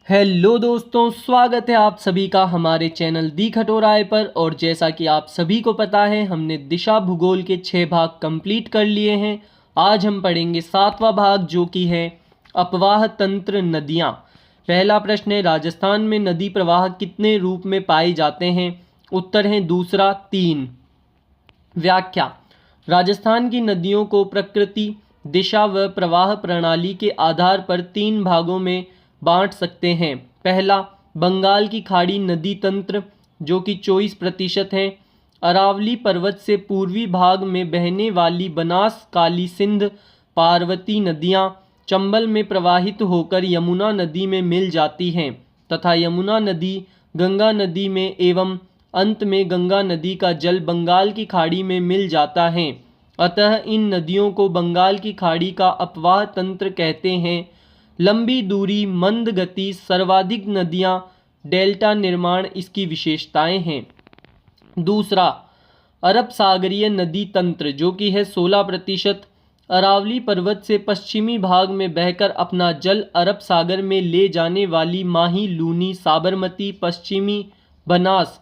Hello दोस्तों, स्वागत है आप सभी का हमारे चैनल दी खटोराय पर। और जैसा कि आप सभी को पता है, हमने दिशा भूगोल के 6 भाग कंप्लीट कर लिए हैं। आज हम पढ़ेंगे 7वां भाग, जो कि है अपवाह तंत्र नदियाँ। पहला प्रश्न है, राजस्थान में नदी प्रवाह कितने रूप में पाए जाते हैं? उत्तर है दूसरा 3। व्याख्या: राजस्थान की नदियों को प्रकृति, दिशा व प्रवाह प्रणाली के आधार पर 3 भागों में बांट सकते हैं। पहला, बंगाल की खाड़ी नदी तंत्र, जो कि 24% है। अरावली पर्वत से पूर्वी भाग में बहने वाली बनास, काली सिंध, पार्वती नदियाँ चंबल में प्रवाहित होकर यमुना नदी में मिल जाती हैं तथा यमुना नदी गंगा नदी में एवं अंत में गंगा नदी का जल बंगाल की खाड़ी में मिल जाता है। अतः इन नदियों को बंगाल की खाड़ी का अपवाह तंत्र कहते हैं। लंबी दूरी, मंद गति, सर्वाधिक नदियाँ, डेल्टा निर्माण इसकी विशेषताएं हैं। दूसरा, अरब सागरीय नदी तंत्र, जो कि है 16%। अरावली पर्वत से पश्चिमी भाग में बहकर अपना जल अरब सागर में ले जाने वाली माही, लूनी, साबरमती, पश्चिमी बनास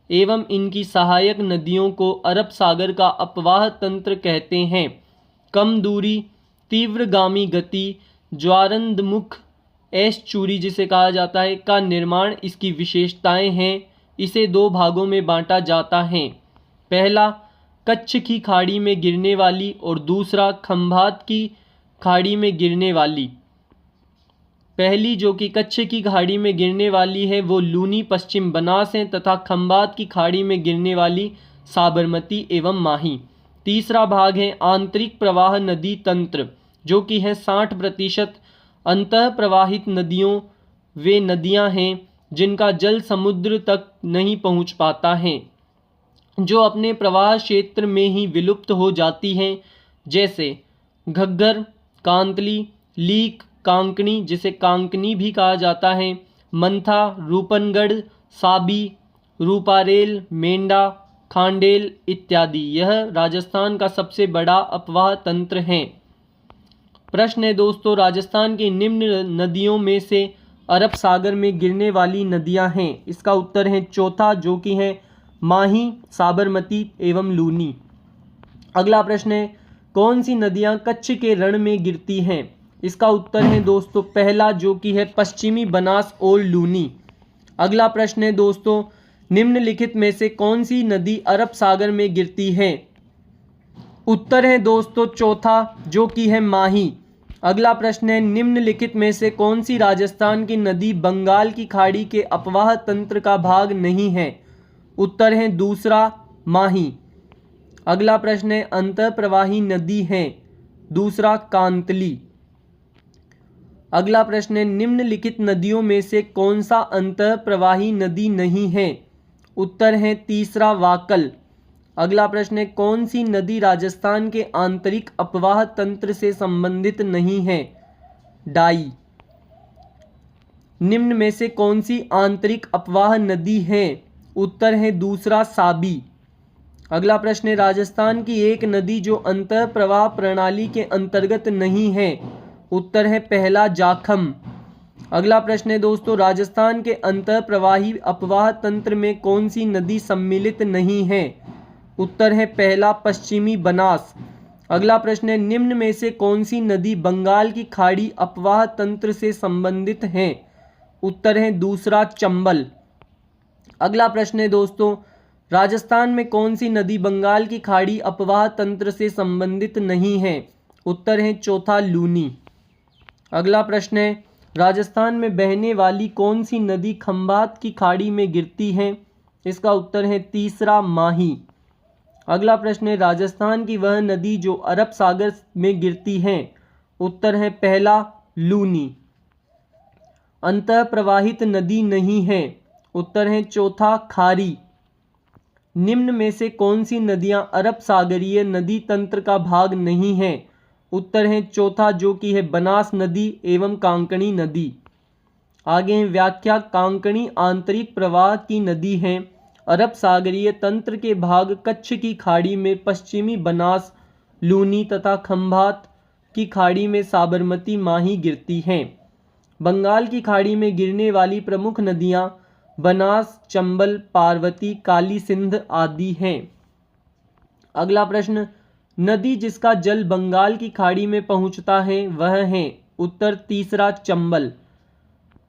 एवं इनकी सहायक नदियों को अरब सागर का अपवाह तंत्र कहते हैं। कम दूरी, तीव्रगामी गति, ज्वारंदमुख एस्चुरी जिसे कहा जाता है का निर्माण इसकी विशेषताएं हैं। इसे 2 भागों में बांटा जाता है। पहला, कच्छ की खाड़ी में गिरने वाली और दूसरा, खंभात की खाड़ी में गिरने वाली। पहली, जो कि कच्छ की खाड़ी में गिरने वाली है, वो लूनी पश्चिम बनास है तथा खंभात की खाड़ी में गिरने वाली साबरमती एवं माही। तीसरा भाग है आंतरिक प्रवाह नदी तंत्र, जो कि है 60%। अंतः प्रवाहित नदियों वे नदियां हैं जिनका जल समुद्र तक नहीं पहुंच पाता है, जो अपने प्रवाह क्षेत्र में ही विलुप्त हो जाती हैं, जैसे घग्गर, कांतली, लीक, कांकणी जिसे कांकनी भी कहा जाता है, मंथा, रूपनगढ़, साबी, रूपारेल, मेंढा, खांडेल इत्यादि। यह राजस्थान का सबसे बड़ा अपवाह तंत्र है। प्रश्न है दोस्तों, राजस्थान की निम्न नदियों में से अरब सागर में गिरने वाली नदियां हैं। इसका उत्तर है चौथा, जो कि है माही, साबरमती एवं लूनी। अगला प्रश्न है, कौन सी नदियां कच्छ के रण में गिरती हैं? इसका उत्तर है दोस्तों पहला, जो कि है पश्चिमी बनास और लूनी। अगला प्रश्न है दोस्तों, निम्नलिखित में से कौन सी नदी अरब सागर में गिरती है? उत्तर है दोस्तों चौथा, जो कि है माही। अगला प्रश्न है, निम्नलिखित में से कौन सी राजस्थान की नदी बंगाल की खाड़ी के अपवाह तंत्र का भाग नहीं है? उत्तर है दूसरा, माही। अगला प्रश्न है, अंतःप्रवाही नदी है? दूसरा, कांतली। अगला प्रश्न है, निम्नलिखित नदियों में से कौन सा अंतःप्रवाही नदी नहीं है? उत्तर है तीसरा, वाकल। अगला प्रश्न है, कौन सी नदी राजस्थान के आंतरिक अपवाह तंत्र से संबंधित नहीं है? डाई। निम्न में से कौन सी आंतरिक अपवाह नदी है? उत्तर है दूसरा, साबी। अगला प्रश्न है, राजस्थान की एक नदी जो अंतः प्रवाह प्रणाली के अंतर्गत नहीं है। उत्तर है पहला, जाखम। अगला प्रश्न है दोस्तों, राजस्थान के अंतः प्रवाही अपवाह तंत्र में कौन सी नदी सम्मिलित नहीं है? उत्तर है पहला, पश्चिमी बनास। अगला प्रश्न है, निम्न में से कौन सी नदी बंगाल की खाड़ी अपवाह तंत्र से संबंधित है? उत्तर है दूसरा, चंबल। अगला प्रश्न है दोस्तों, राजस्थान में कौन सी नदी बंगाल की खाड़ी अपवाह तंत्र से संबंधित नहीं है? उत्तर है चौथा, लूनी। अगला प्रश्न है, राजस्थान में बहने वाली कौन सी नदी खंभात की खाड़ी में गिरती है? इसका उत्तर है तीसरा, माही। अगला प्रश्न है, राजस्थान की वह नदी जो अरब सागर में गिरती है? उत्तर है पहला, लूनी। अंतः प्रवाहित नदी नहीं है? उत्तर है चौथा, खारी। निम्न में से कौन सी नदियां अरब सागरीय नदी तंत्र का भाग नहीं है? उत्तर है चौथा, जो कि है बनास नदी एवं कांकणी नदी। आगे व्याख्या, कांकणी आंतरिक प्रवाह की नदी है। अरब सागरीय तंत्र के भाग कच्छ की खाड़ी में पश्चिमी बनास, लूनी तथा खंभात की खाड़ी में साबरमती, माही गिरती हैं। बंगाल की खाड़ी में गिरने वाली प्रमुख नदियाँ बनास, चंबल, पार्वती, काली सिंध आदि हैं। अगला प्रश्न, नदी जिसका जल बंगाल की खाड़ी में पहुंचता है वह है। उत्तर तीसरा चंबल।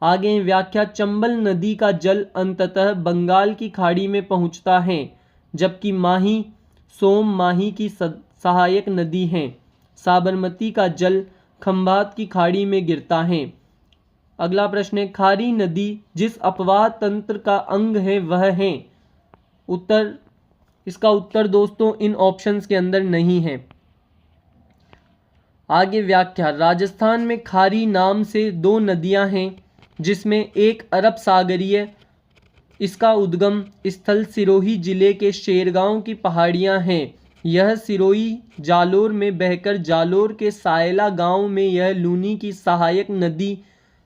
आगे व्याख्या, चंबल नदी का जल अंततः बंगाल की खाड़ी में पहुंचता है, जबकि माही, सोम माही की सहायक नदी हैं। साबरमती का जल खंभात की खाड़ी में गिरता है। अगला प्रश्न है, खारी नदी जिस अपवाह तंत्र का अंग है वह है। इसका उत्तर दोस्तों इन ऑप्शंस के अंदर नहीं है। आगे व्याख्या, राजस्थान में खारी नाम से दो नदियां हैं, जिसमें एक अरब सागरीय, इसका उद्गम स्थल सिरोही जिले के शेरगांव की पहाड़ियां हैं। यह सिरोही जालोर में बहकर जालोर के सायला गांव में यह लूनी की सहायक नदी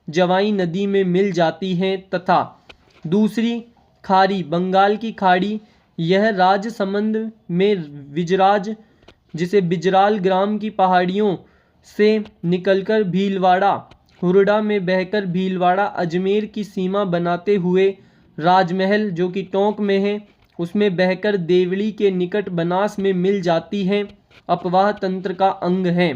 जवाई नदी में मिल जाती हैं, तथा दूसरी खारी बंगाल की खाड़ी, यह राजसमंद में विजराज जिसे बिजराल ग्राम की पहाड़ियों से निकलकर भीलवाड़ा, हुरडा में बहकर भीलवाड़ा अजमेर की सीमा बनाते हुए राजमहल जो कि टोंक में है उसमें बहकर देवड़ी के निकट बनास में मिल जाती है, अपवाह तंत्र का अंग है।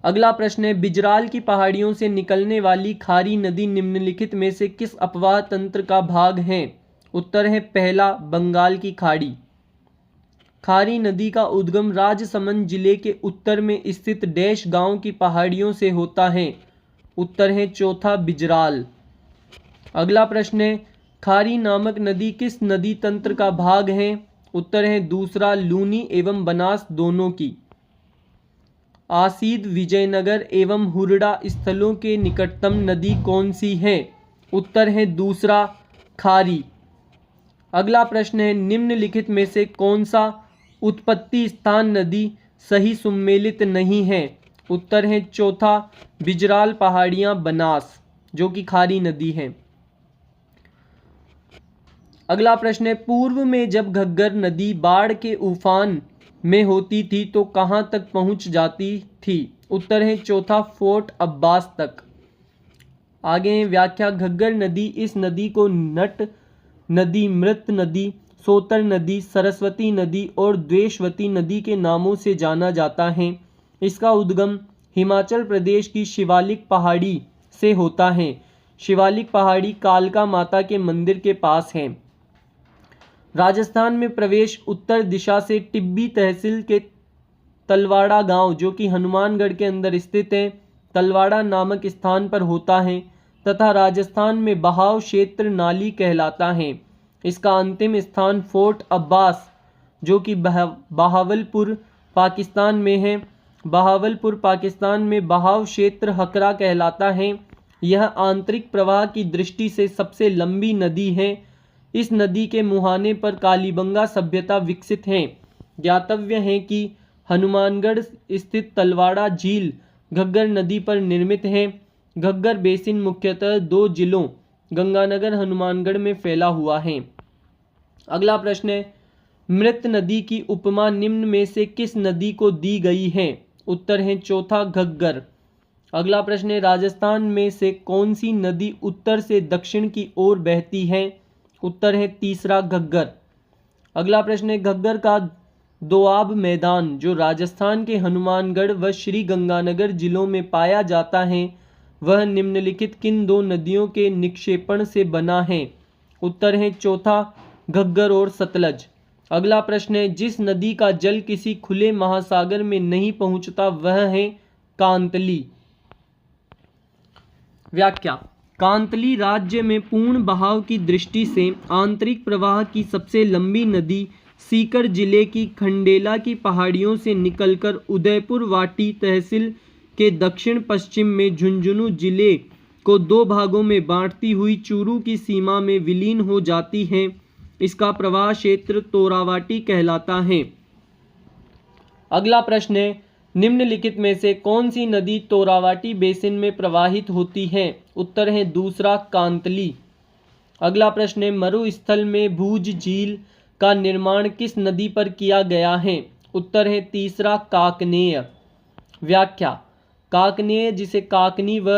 अगला प्रश्न है, बिजराल की पहाड़ियों से निकलने वाली खारी नदी निम्नलिखित में से किस अपवाह तंत्र का भाग है। उत्तर है पहला, बंगाल की खाड़ी। खारी नदी का उद्गम राजसमंद जिले के उत्तर में स्थित डैश गांव की पहाड़ियों से होता है। उत्तर है चौथा, बिजराल। अगला प्रश्न है, खारी नामक नदी किस नदी तंत्र का भाग है। उत्तर है दूसरा, लूनी एवं बनास दोनों की। आसीद, विजयनगर एवं हुरडा स्थलों के निकटतम नदी कौन सी है। उत्तर है दूसरा, खारी। अगला प्रश्न है, निम्नलिखित में से कौन सा उत्पत्ति स्थान नदी सही सुमेलित नहीं है। उत्तर है चौथा, बिजराल पहाड़ियां बनास जो कि खारी नदी है। अगला प्रश्न है, पूर्व में जब घग्गर नदी बाढ़ के उफान में होती थी तो कहां तक पहुंच जाती थी। उत्तर है चौथा, फोर्ट अब्बास तक। आगे व्याख्या, घग्गर नदी, इस नदी को नट नदी, मृत नदी, सोतर नदी, सरस्वती नदी और द्वेषवती नदी के नामों से जाना जाता है। इसका उद्गम हिमाचल प्रदेश की शिवालिक पहाड़ी से होता है। शिवालिक पहाड़ी कालका माता के मंदिर के पास है। राजस्थान में प्रवेश उत्तर दिशा से टिब्बी तहसील के तलवाड़ा गांव जो कि हनुमानगढ़ के अंदर स्थित है, तलवाड़ा नामक स्थान पर होता है तथा राजस्थान में बहाव क्षेत्र नाली कहलाता है। इसका अंतिम स्थान फोर्ट अब्बास जो कि बहावलपुर पाकिस्तान में है। बहावलपुर पाकिस्तान में बहाव क्षेत्र हकरा कहलाता है। यह आंतरिक प्रवाह की दृष्टि से सबसे लंबी नदी है। इस नदी के मुहाने पर कालीबंगा सभ्यता विकसित है। ज्ञातव्य है कि हनुमानगढ़ स्थित तलवाड़ा झील घग्गर नदी पर निर्मित है। घग्गर बेसिन मुख्यतः दो जिलों गंगानगर हनुमानगढ़ में फैला हुआ है। अगला प्रश्न है, मृत नदी की उपमा निम्न में से किस नदी को दी गई है। उत्तर है चौथा, घग्गर। अगला प्रश्न है, राजस्थान में से कौन सी नदी उत्तर से दक्षिण की ओर बहती है। उत्तर है तीसरा, घग्गर। अगला प्रश्न है, घग्गर का दोआब मैदान जो राजस्थान के हनुमानगढ़ व श्री गंगानगर जिलों में पाया जाता है वह निम्नलिखित किन दो नदियों के निक्षेपण से बना है। उत्तर है चौथा, घग्गर और सतलज। अगला प्रश्न है, जिस नदी का जल किसी खुले महासागर में नहीं पहुंचता वह है कांतली। व्याख्या, कांतली राज्य में पूर्ण बहाव की दृष्टि से आंतरिक प्रवाह की सबसे लंबी नदी सीकर जिले की खंडेला की पहाड़ियों से निकलकर उदयपुर वाटी तहसील के दक्षिण पश्चिम में झुंझुनू जिले को दो भागों में बांटती हुई चूरू की सीमा में विलीन हो जाती है। इसका प्रवाह क्षेत्र तोरावाटी कहलाता है। अगला प्रश्न है, निम्नलिखित में से कौन सी नदी तोरावाटी बेसिन में प्रवाहित होती है। उत्तर है दूसरा, कांतली। अगला प्रश्न है, मरुस्थल में भूज झील का निर्माण किस नदी पर किया गया है। उत्तर है तीसरा, काकनेय। व्याख्या, काकनेय जिसे काकनी व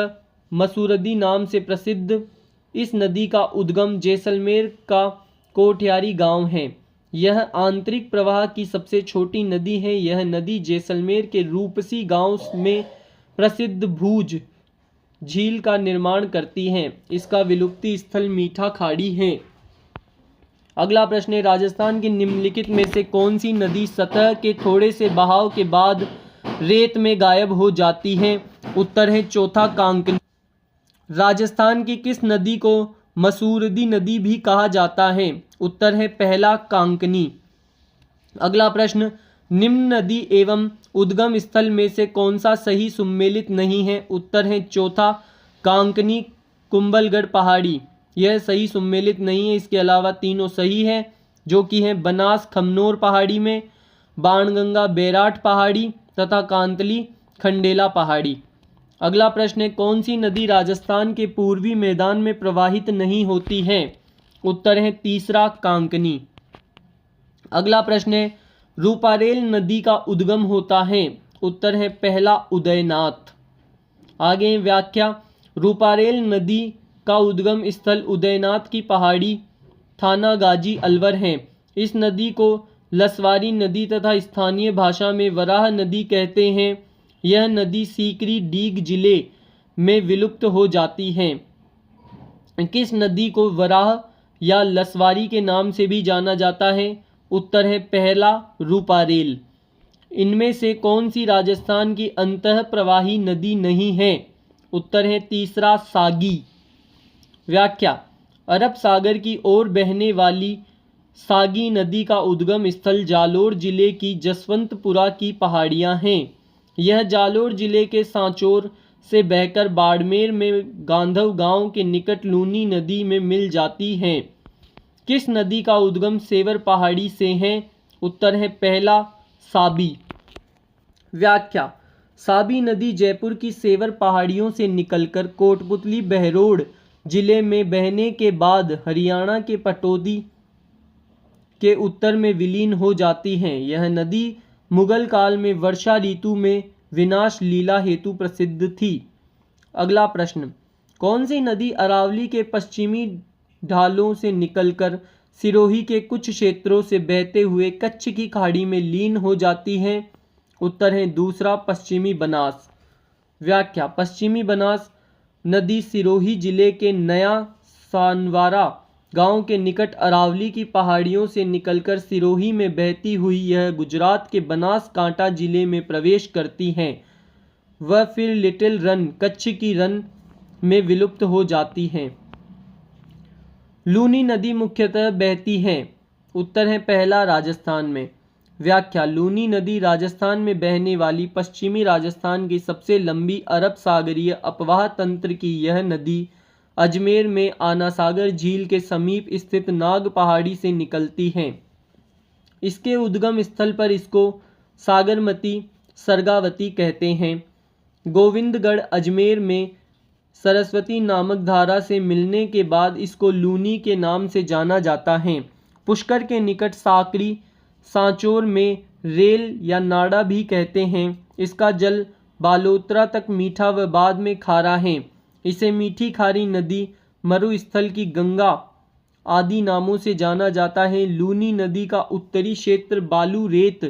मसूरदी नाम से प्रसिद्ध इस नदी का उद्गम जैसलमेर का कोठयारी गांव है। यह आंतरिक प्रवाह की सबसे छोटी नदी है। यह नदी जैसलमेर के रूपसी गांव में प्रसिद्ध भूज झील का निर्माण करती है। इसका विलुप्ति स्थल मीठा खाड़ी है। अगला प्रश्न है, राजस्थान की निम्नलिखित में से कौन सी नदी सतह के थोड़े से बहाव के बाद रेत में गायब हो जाती है? उत्तर है चौथा कांकनी। राजस्थान की किस नदी को मसूरदी नदी भी कहा जाता है? उत्तर है पहला कांकनी। अगला प्रश्न, निम्न नदी एवं उद्गम स्थल में से कौन सा सही सुमेलित नहीं है? उत्तर है चौथा कांकनी कुंभलगढ़ पहाड़ी। यह सही सुमेलित नहीं है। इसके अलावा तीनों सही है, जो कि है बनास खमनोर पहाड़ी में, बाणगंगा बैराट पहाड़ी तथा कांतली खंडेला पहाड़ी। अगला प्रश्न है, कौन सी नदी राजस्थान के पूर्वी मैदान में प्रवाहित नहीं होती है? उत्तर है तीसरा कांकनी। अगला प्रश्न है, रूपारेल नदी का उद्गम होता है? उत्तर है पहला उदयनाथ। आगे व्याख्या, रूपारेल नदी का उद्गम स्थल उदयनाथ की पहाड़ी थाना गाजी अलवर है। इस नदी को लसवारी नदी तथा स्थानीय भाषा में वराह नदी कहते हैं। यह नदी सीकरी डीग जिले में विलुप्त हो जाती है। किस नदी को वराह या लसवारी के नाम से भी जाना जाता है? उत्तर है पहला रूपारेल। इनमें से कौन सी राजस्थान की अंतः प्रवाही नदी नहीं है? उत्तर है तीसरा सागी। व्याख्या, अरब सागर की ओर बहने वाली सागी नदी का उद्गम स्थल जालोर जिले की जसवंतपुरा की पहाड़ियां हैं। यह जालोर जिले के सांचौर से बहकर बाड़मेर में गांधव गांव के निकट लूनी नदी में मिल जाती हैं। किस नदी का उद्गम सेवर पहाड़ी से है? उत्तर है पहला साबी। व्याख्या, साबी नदी जयपुर की सेवर पहाड़ियों से निकलकर कोटपुतली बहरोड जिले में बहने के बाद हरियाणा के पटौदी के उत्तर में विलीन हो जाती हैं। यह नदी मुगल काल में वर्षा ऋतु में विनाश लीला हेतु प्रसिद्ध थी। अगला प्रश्न, कौन सी नदी अरावली के पश्चिमी ढालों से निकलकर सिरोही के कुछ क्षेत्रों से बहते हुए कच्छ की खाड़ी में लीन हो जाती है? उत्तर है दूसरा पश्चिमी बनास। व्याख्या, पश्चिमी बनास नदी सिरोही जिले के नया सानवारा गांव के निकट अरावली की पहाड़ियों से निकलकर सिरोही में बहती हुई यह गुजरात के बनासकांठा जिले में प्रवेश करती हैं। वह फिर लिटिल रन कच्छ की रन में विलुप्त हो जाती हैं। लूनी नदी मुख्यतः बहती है? उत्तर है पहला राजस्थान में। व्याख्या, लूनी नदी राजस्थान में बहने वाली पश्चिमी राजस्थान की सबसे लंबी अरब सागरीय अपवाह तंत्र की यह नदी अजमेर में आनासागर झील के समीप स्थित नाग पहाड़ी से निकलती है। इसके उद्गम स्थल पर इसको सागरमती सरगावती कहते हैं। गोविंदगढ़ अजमेर में सरस्वती नामक धारा से मिलने के बाद इसको लूनी के नाम से जाना जाता है। पुष्कर के निकट साकरी सांचौर में रेल या नाड़ा भी कहते हैं। इसका जल बालोतरा तक मीठा व बाद में खारा है। इसे मीठी खारी नदी, मरुस्थल की गंगा आदि नामों से जाना जाता है। लूनी नदी का उत्तरी क्षेत्र बालू रेत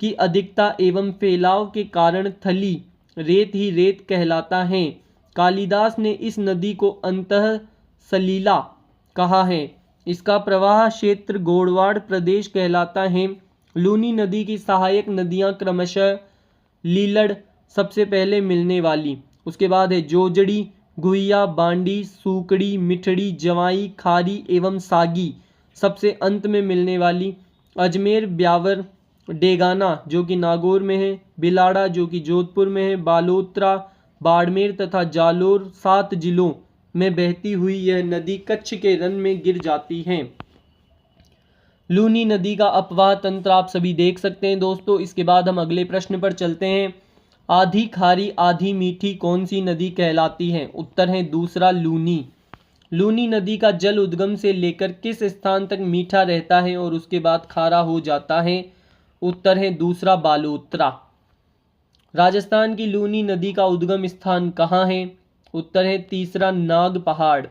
की अधिकता एवं फैलाव के कारण थली रेत ही रेत कहलाता है। कालिदास ने इस नदी को अंतः सलीला कहा है। इसका प्रवाह क्षेत्र गोड़वाड़ प्रदेश कहलाता है। लूनी नदी की सहायक नदियां क्रमशः लीलड़ सबसे पहले मिलने वाली, उसके बाद है जोजड़ी, गुहिया, बांडी, सूकड़ी, मिठड़ी, जवाई, खारी एवं सागी सबसे अंत में मिलने वाली। अजमेर, ब्यावर, डेगाना जो कि नागौर में है, बिलाड़ा जो कि जोधपुर में है, बालोतरा, बाड़मेर तथा जालोर 7 जिलों में बहती हुई यह नदी कच्छ के रन में गिर जाती है। लूनी नदी का अपवाह तंत्र आप सभी देख सकते हैं दोस्तों। इसके बाद हम अगले प्रश्न पर चलते हैं। आधी खारी आधी मीठी कौन सी नदी कहलाती है? उत्तर है दूसरा लूनी। लूनी नदी का जल उद्गम से लेकर किस स्थान तक मीठा रहता है और उसके बाद खारा हो जाता है? उत्तर है दूसरा बालोतरा। राजस्थान की लूनी नदी का उद्गम स्थान कहाँ है? उत्तर है तीसरा नाग पहाड़।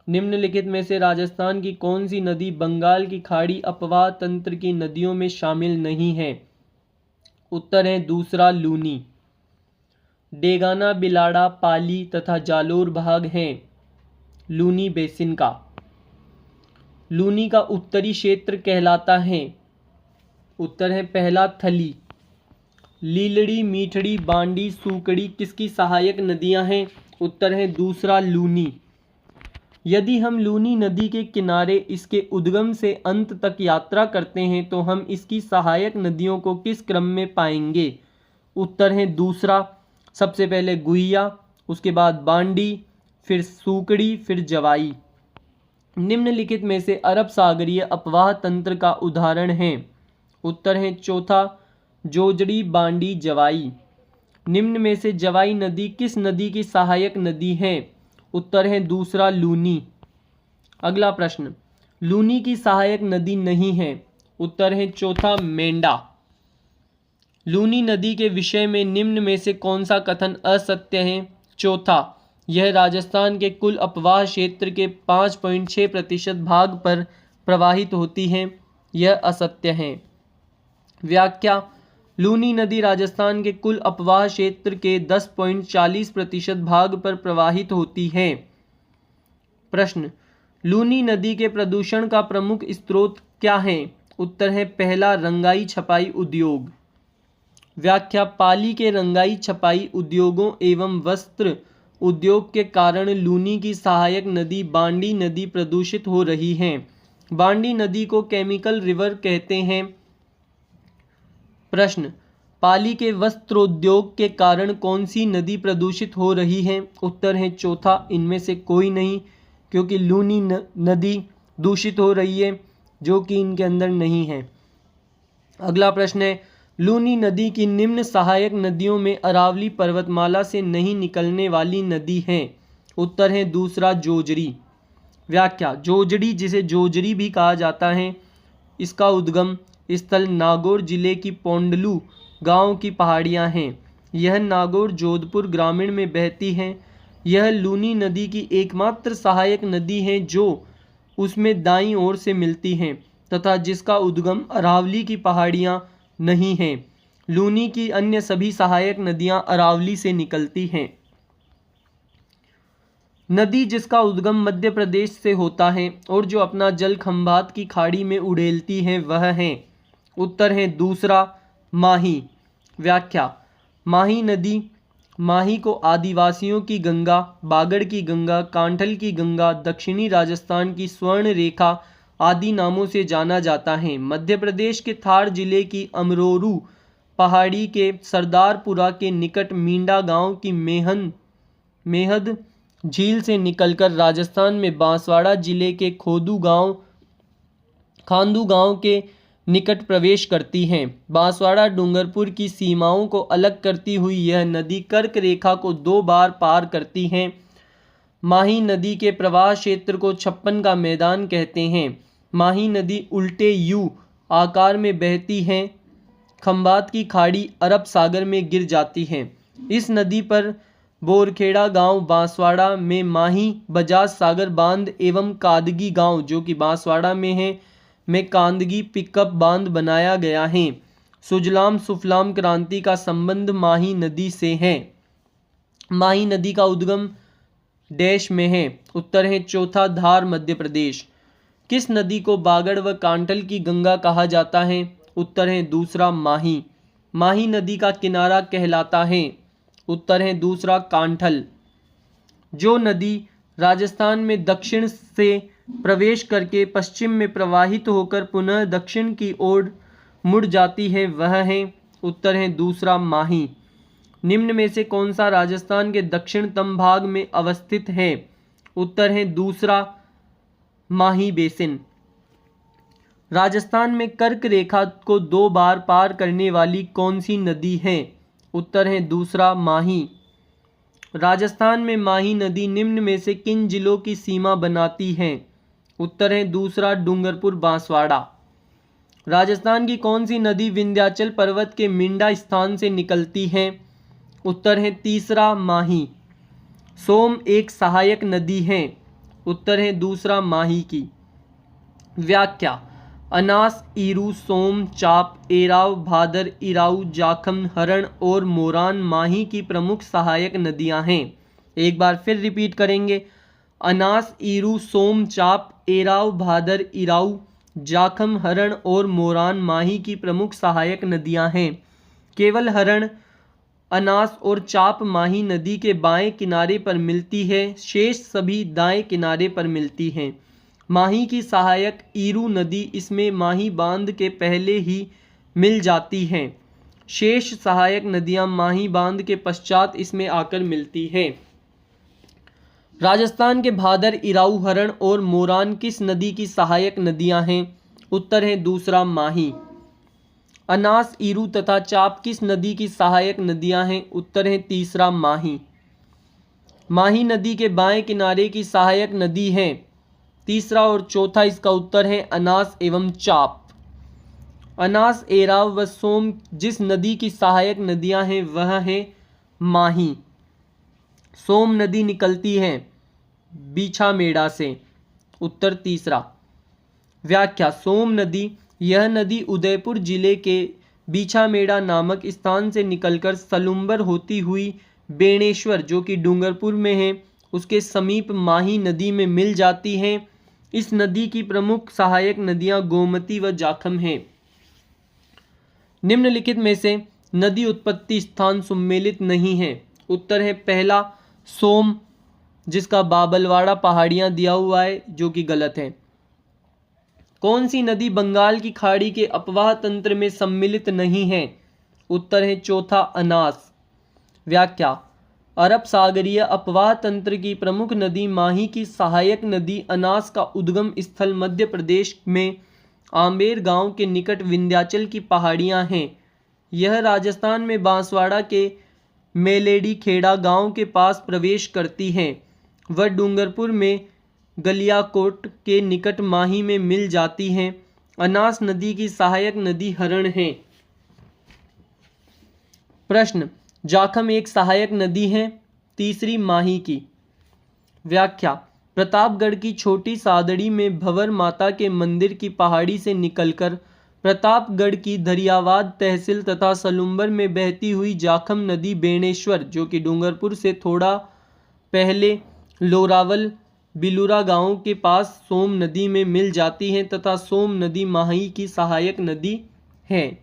निम्नलिखित में से राजस्थान की कौन सी नदी बंगाल की खाड़ी अपवाह तंत्र की नदियों में शामिल नहीं है? उत्तर है दूसरा लूनी। डेगाना, बिलाड़ा, पाली तथा जालोर भाग हैं लूनी बेसिन का। लूनी का उत्तरी क्षेत्र कहलाता है। उत्तर है पहला थली। लीलड़ी, मीठड़ी, बांडी, सूकड़ी किसकी सहायक नदियां हैं? उत्तर है दूसरा लूनी। यदि हम लूनी नदी के किनारे इसके उद्गम से अंत तक यात्रा करते हैं तो हम इसकी सहायक नदियों को किस क्रम में पाएंगे? उत्तर है दूसरा, सबसे पहले गुहिया, उसके बाद बांडी, फिर सूकड़ी, फिर जवाई। निम्नलिखित में से अरब सागरीय अपवाह तंत्र का उदाहरण है? उत्तर है चौथा जोजड़ी, बांडी, जवाई। निम्न में से जवाई नदी किस नदी की सहायक नदी है? उत्तर है दूसरा लूनी। अगला प्रश्न, लूनी की सहायक नदी नहीं है। उत्तर है चौथा मेंढा। लूनी नदी के विषय में निम्न में से कौन सा कथन असत्य है? चौथा, यह राजस्थान के कुल अपवाह क्षेत्र के 5.6% भाग पर प्रवाहित होती है। यह असत्य है। व्याख्या, लूनी नदी राजस्थान के कुल अपवाह क्षेत्र के 10.40% भाग पर प्रवाहित होती है। प्रश्न, लूनी नदी के प्रदूषण का प्रमुख स्रोत क्या है? उत्तर है पहला रंगाई छपाई उद्योग। व्याख्या, पाली के रंगाई छपाई उद्योगों एवं वस्त्र उद्योग के कारण लूनी की सहायक नदी बांडी नदी प्रदूषित हो रही है। बांडी नदी को केमिकल रिवर कहते हैं। प्रश्न, पाली के वस्त्रोद्योग के कारण कौन सी नदी प्रदूषित हो रही है? उत्तर है चौथा, इनमें से कोई नहीं, क्योंकि लूनी नदी दूषित हो रही है जो कि इनके अंदर नहीं है। अगला प्रश्न है, लूनी नदी की निम्न सहायक नदियों में अरावली पर्वतमाला से नहीं निकलने वाली नदी है। उत्तर है दूसरा जोजरी। व्याख्या, जोजड़ी जिसे जोजरी भी कहा जाता है, इसका उद्गम स्थल नागौर जिले की पोंडलू गांव की पहाड़ियां हैं। यह नागौर जोधपुर ग्रामीण में बहती है। यह लूनी नदी की एकमात्र सहायक नदी है जो उसमें दाईं ओर से मिलती हैं तथा जिसका उद्गम अरावली की पहाड़ियां नहीं हैं। लूनी की अन्य सभी सहायक नदियां अरावली से निकलती हैं। नदी जिसका उद्गम मध्य प्रदेश से होता है और जो अपना जल खंभात की खाड़ी में उड़ेलती है वह है। उत्तर है दूसरा माही। व्याख्या, माही नदी, माही को आदिवासियों की गंगा, बागड़ की गंगा, कांठल की गंगा, दक्षिणी राजस्थान की स्वर्ण रेखा आदि नामों से जाना जाता है। मध्य प्रदेश के थार जिले की अमरोरू पहाड़ी के सरदारपुरा के निकट मींडा गांव की मेहद झील से निकलकर राजस्थान में बांसवाड़ा जिले के खांदू गांव के निकट प्रवेश करती हैं। बांसवाड़ा डूंगरपुर की सीमाओं को अलग करती हुई यह नदी कर्क रेखा को 2 बार पार करती है। माही नदी के प्रवाह क्षेत्र को 56 का मैदान कहते हैं। माही नदी उल्टे यू आकार में बहती है। खंभात की खाड़ी अरब सागर में गिर जाती है। इस नदी पर बोरखेड़ा गांव बांसवाड़ा में माही बजाज सागर बांध एवं कादगी गांव जो कि बांसवाड़ा में है में कांदगी पिकअप बांध बनाया गया है। सुजलाम सुफलाम क्रांति का संबंध माही नदी से है। माही नदी का उद्गम डैश में है। उत्तर है चौथा धार मध्य प्रदेश। किस नदी को बागड़ व कांठल की गंगा कहा जाता है? उत्तर है दूसरा माही। माही नदी का किनारा कहलाता है। उत्तर है दूसरा कांठल। जो नदी राजस्थान में दक्षिण से प्रवेश करके पश्चिम में प्रवाहित होकर पुनः दक्षिण की ओर मुड़ जाती है वह है। उत्तर है दूसरा माही। निम्न में से कौन सा राजस्थान के दक्षिणतम भाग में अवस्थित है? उत्तर है दूसरा माही बेसिन। राजस्थान में कर्क रेखा को 2 बार पार करने वाली कौन सी नदी है? उत्तर है दूसरा माही। राजस्थान में माही नदी निम्न में से किन जिलों की सीमा बनाती है? उत्तर है दूसरा डूंगरपुर बांसवाड़ा। राजस्थान की कौन सी नदी विंध्याचल पर्वत के मिंडा स्थान से निकलती है? उत्तर है तीसरा माही। सोम एक सहायक नदी है, उत्तर है दूसरा माही की। व्याख्या, अनास, ईरू, सोम, चाप, एराव, भादर, इराऊ, जाखम, हरण और मोरान माही की प्रमुख सहायक नदियां हैं। एक बार फिर रिपीट करेंगे। अनास, ईरू, सोम, चाप, एराव, भादर, इराऊ, जाखम, हरण और मोरान माही की प्रमुख सहायक नदियां हैं। केवल हरण, अनास और चाप माही नदी के बाएं किनारे पर मिलती है, शेष सभी दाएं किनारे पर मिलती हैं। माही की सहायक ईरू नदी इसमें माही बांध के पहले ही मिल जाती हैं। शेष सहायक नदियां माही बांध के पश्चात इसमें आकर मिलती हैं। राजस्थान के भादर, इराऊ, हरण और मोरान किस नदी की सहायक नदियां हैं? उत्तर है दूसरा माही। अनास, ईरू तथा चाप किस नदी की सहायक नदियां हैं? उत्तर है तीसरा माही। माही नदी के बाएं किनारे की सहायक नदी है। तीसरा और चौथा इसका उत्तर है अनास एवं चाप। अनास, एराव व सोम जिस नदी की सहायक नदियां हैं वह है माही। सोम नदी निकलती है बीछामेड़ा से, उत्तर तीसरा। व्याख्या, सोम नदी, यह नदी उदयपुर जिले के बीछामेड़ा नामक स्थान से निकलकर सलुम्बर होती हुई बेणेश्वर जो कि डूंगरपुर में है उसके समीप माही नदी में मिल जाती है। इस नदी की प्रमुख सहायक नदियां गोमती व जाखम हैं। निम्नलिखित में से नदी उत्पत्ति स्थान सुमेलित नहीं है। उत्तर है पहला सोम, जिसका बाबलवाड़ा पहाड़ियां दिया हुआ है जो कि गलत है। कौन सी नदी बंगाल की खाड़ी के अपवाह तंत्र में सम्मिलित नहीं है? उत्तर है चौथा अनास। व्याख्या, अरब सागरीय अपवाह तंत्र की प्रमुख नदी माही की सहायक नदी अनास का उद्गम स्थल मध्य प्रदेश में आम्बेर गांव के निकट विंध्याचल की पहाड़ियां हैं। यह राजस्थान में बांसवाड़ा के मेलेडी खेड़ा गांव के पास प्रवेश करती हैं। वह डूंगरपुर में गलियाकोट के निकट माही में मिल जाती हैं। अनास नदी की सहायक नदी हरण है। प्रश्न, जाखम एक सहायक नदी है, तीसरी माही की। व्याख्या, प्रतापगढ़ की छोटी सादड़ी में भंवर माता के मंदिर की पहाड़ी से निकलकर प्रतापगढ़ की दरियावाद तहसील तथा सलुम्बर में बहती हुई जाखम नदी बेणेश्वर जो कि डूंगरपुर से थोड़ा पहले लोरावल बिलूरा गांव के पास सोम नदी में मिल जाती है तथा सोम नदी माही की सहायक नदी है।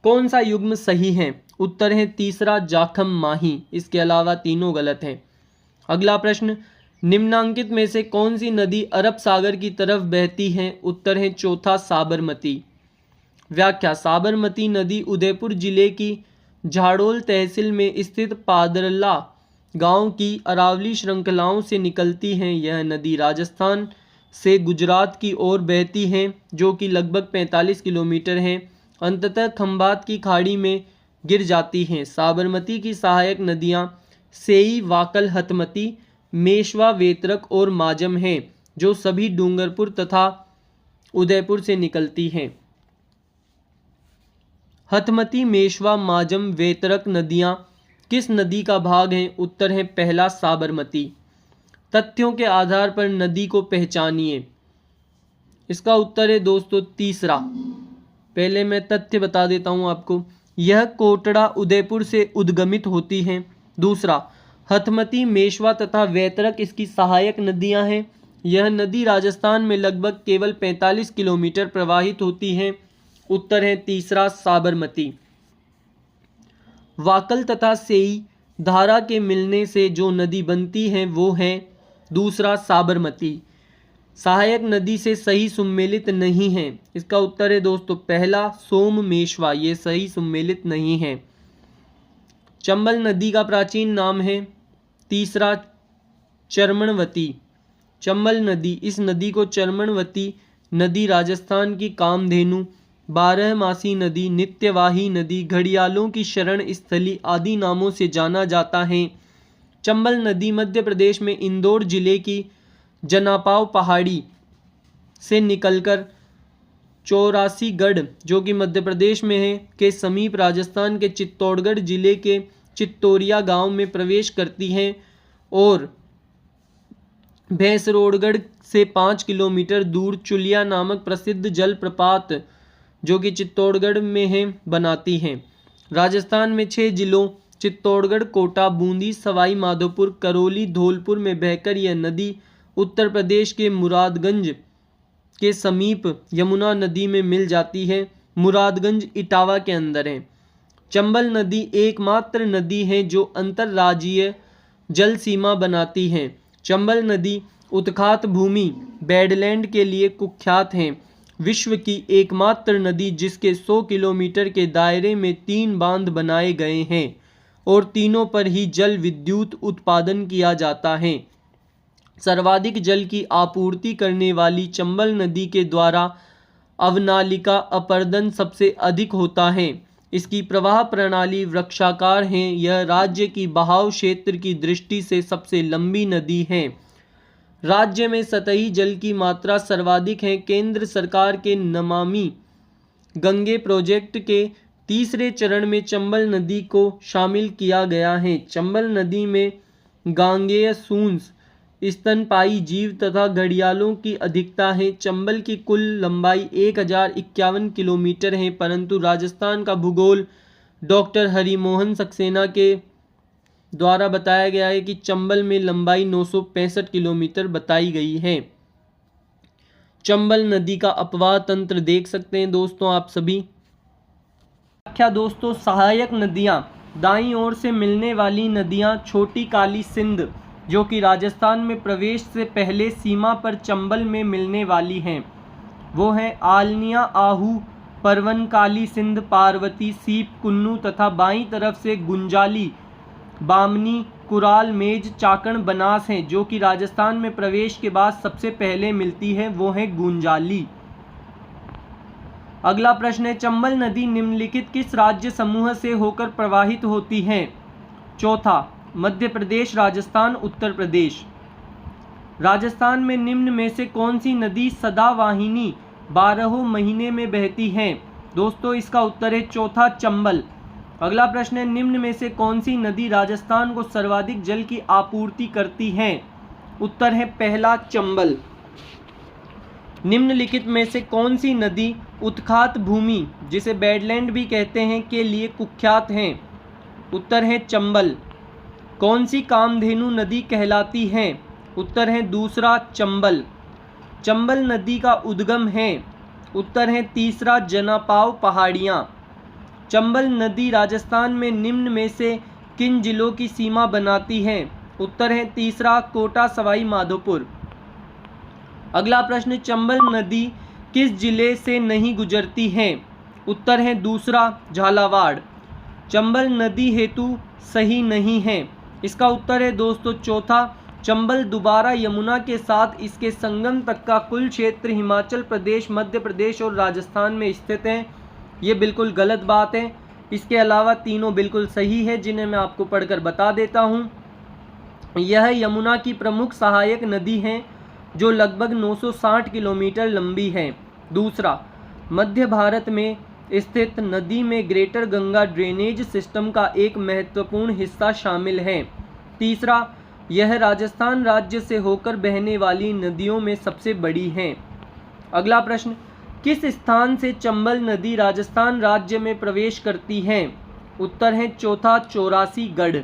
कौन सा युग्म सही है? उत्तर है तीसरा जाखम माही। इसके अलावा तीनों गलत हैं। अगला प्रश्न, निम्नांकित में से कौन सी नदी अरब सागर की तरफ बहती है? उत्तर है चौथा साबरमती। व्याख्या, साबरमती नदी उदयपुर जिले की झाड़ोल तहसील में स्थित पादरला गांव की अरावली श्रृंखलाओं से निकलती है। यह नदी राजस्थान से गुजरात की ओर बहती है जो कि लगभग 45 किलोमीटर है। अंततः खंभात की खाड़ी में गिर जाती हैं। साबरमती की सहायक नदियां सेई, वाकल, हथमती, मेशवा, वेतरक और माजम हैं जो सभी डूंगरपुर तथा उदयपुर से निकलती हैं। हथमती, मेशवा, माजम, वेतरक नदियां किस नदी का भाग हैं? उत्तर है पहला साबरमती। तथ्यों के आधार पर नदी को पहचानिए। इसका उत्तर है दोस्तों तीसरा। पहले मैं तथ्य बता देता हूं आपको। यह कोटड़ा उदयपुर से उद्गमित होती हैं। दूसरा, हथमती, मेशवा तथा वेतरक इसकी सहायक नदियां हैं। यह नदी राजस्थान में लगभग केवल 45 किलोमीटर प्रवाहित होती है। उत्तर है तीसरा साबरमती। वाकल तथा सेई धारा के मिलने से जो नदी बनती है वो है दूसरा साबरमती। सहायक नदी से सही सुमेलित नहीं है। इसका उत्तर है दोस्तों पहला सोम मेशवा, ये सही सुमेलित नहीं है। चंबल नदी का प्राचीन नाम है तीसरा चर्मणवती। चंबल नदी, इस नदी को चर्मणवती नदी, राजस्थान की कामधेनु, बारहमासी नदी, नित्यवाही नदी, घड़ियालों की शरण स्थली आदि नामों से जाना जाता है। चंबल नदी मध्य प्रदेश में इंदौर जिले की जनापाव पहाड़ी से निकलकर चौरासीगढ़ जो कि मध्य प्रदेश में है के समीप राजस्थान के चित्तौड़गढ़ जिले के चित्तौरिया गांव में प्रवेश करती हैं और भैंसरोडगढ़ से 5 किलोमीटर दूर चुलिया नामक प्रसिद्ध जलप्रपात जो कि चित्तौड़गढ़ में है बनाती हैं। राजस्थान में 6 जिलों चित्तौड़गढ़, कोटा, बूंदी, सवाई माधोपुर, करौली, धौलपुर में बहकर यह नदी उत्तर प्रदेश के मुरादगंज के समीप यमुना नदी में मिल जाती है। मुरादगंज इटावा के अंदर है। चंबल नदी एकमात्र नदी है जो अंतर्राज्यीय जल सीमा बनाती है। चंबल नदी उत्खात भूमि बेडलैंड के लिए कुख्यात है। विश्व की एकमात्र नदी जिसके 100 किलोमीटर के दायरे में 3 बांध बनाए गए हैं और तीनों पर ही जल विद्युत उत्पादन किया जाता है। सर्वाधिक जल की आपूर्ति करने वाली चंबल नदी के द्वारा अवनालिका अपर्दन सबसे अधिक होता है। इसकी प्रवाह प्रणाली वृक्षाकार है। यह राज्य की बहाव क्षेत्र की दृष्टि से सबसे लंबी नदी है। राज्य में सतही जल की मात्रा सर्वाधिक है। केंद्र सरकार के नमामि गंगे प्रोजेक्ट के तीसरे चरण में चंबल नदी को शामिल किया गया है। चंबल नदी में गांगेय सूंस, स्तनपायी जीव तथा घड़ियालों की अधिकता है। चंबल की कुल लंबाई 1051 किलोमीटर है, परंतु राजस्थान का भूगोल डॉक्टर हरिमोहन सक्सेना के द्वारा बताया गया है कि चंबल में लंबाई 965 किलोमीटर बताई गई है। चंबल नदी का अपवाह तंत्र देख सकते हैं दोस्तों आप सभी। व्याख्या दोस्तों, सहायक नदियां, दाईं ओर से मिलने वाली नदियां छोटी काली सिंध जो कि राजस्थान में प्रवेश से पहले सीमा पर चंबल में मिलने वाली हैं, वो हैं आलनिया, आहू, परवन, काली सिंध, पार्वती, सीप, कुन्नू तथा बाईं तरफ से गुंजाली, बामनी, कुराल, मेज, चाकण, बनास हैं जो कि राजस्थान में प्रवेश के बाद सबसे पहले मिलती है, वो है गुंजाली। अगला प्रश्न है, चंबल नदी निम्नलिखित किस राज्य समूह से होकर प्रवाहित होती है? चौथा, मध्य प्रदेश, राजस्थान, उत्तर प्रदेश। राजस्थान में निम्न में से कौन सी नदी सदावाहिनी 12 महीने में बहती है? दोस्तों इसका उत्तर है चौथा, चंबल। अगला प्रश्न है, निम्न में से कौन सी नदी राजस्थान को सर्वाधिक जल की आपूर्ति करती है? उत्तर है पहला, चंबल। निम्नलिखित में से कौन सी नदी उत्खात भूमि जिसे बेडलैंड भी कहते हैं के लिए कुख्यात है? उत्तर है चंबल। कौन सी कामधेनु नदी कहलाती है? उत्तर है दूसरा, चंबल। चंबल नदी का उद्गम है? उत्तर है तीसरा, जनापाव पहाड़ियाँ। चंबल नदी राजस्थान में निम्न में से किन जिलों की सीमा बनाती है? उत्तर है तीसरा, कोटा, सवाई माधोपुर। अगला प्रश्न, चंबल नदी किस जिले से नहीं गुजरती है? उत्तर है दूसरा, झालावाड़। चंबल नदी हेतु सही नहीं है। इसका उत्तर है दोस्तों चौथा, चंबल दोबारा यमुना के साथ इसके संगम तक का कुल क्षेत्र हिमाचल प्रदेश, मध्य प्रदेश और राजस्थान में स्थित है। ये बिल्कुल गलत बात है। इसके अलावा तीनों बिल्कुल सही है जिन्हें मैं आपको पढ़कर बता देता हूँ। यह यमुना की प्रमुख सहायक नदी है जो लगभग 960 किलोमीटर लंबी है। दूसरा, मध्य भारत में स्थित नदी में ग्रेटर गंगा ड्रेनेज सिस्टम का एक महत्वपूर्ण हिस्सा शामिल है। तीसरा, यह राजस्थान राज्य से होकर बहने वाली नदियों में सबसे बड़ी है। अगला प्रश्न, किस स्थान से चंबल नदी राजस्थान राज्य में प्रवेश करती है? उत्तर है चौथा, 84गढ़।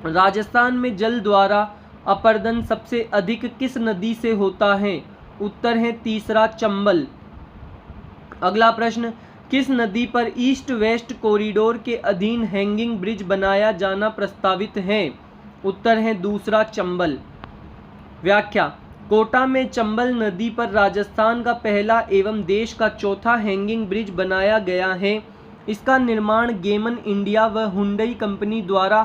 राजस्थान में जल द्वारा अपर्दन सबसे अधिक किस नदी से होता है? उत्तर है तीसरा, चंबल। अगला प्रश्न, किस नदी पर ईस्ट वेस्ट कॉरिडोर के अधीन हैंगिंग ब्रिज बनाया जाना प्रस्तावित है? उत्तर है दूसरा, चंबल। व्याख्या, कोटा में चंबल नदी पर राजस्थान का पहला एवं देश का चौथा हैंगिंग ब्रिज बनाया गया है। इसका निर्माण गेमन इंडिया व हुंडई कंपनी द्वारा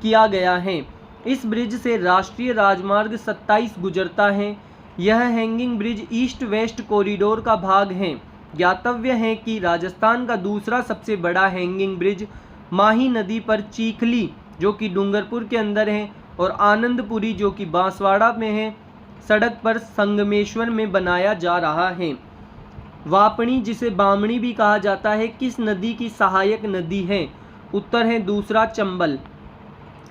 किया गया है। इस ब्रिज से राष्ट्रीय राजमार्ग 27 गुजरता है। यह hanging bridge east west corridor का भाग है। ज्ञातव्य है कि राजस्थान का दूसरा सबसे बड़ा हैंगिंग ब्रिज माही नदी पर चीखली जो कि डूंगरपुर के अंदर है और आनंदपुरी जो कि बांसवाड़ा में है सड़क पर संगमेश्वर में बनाया जा रहा है। वापणी जिसे बामणी भी कहा जाता है किस नदी की सहायक नदी है? उत्तर है दूसरा चंबल।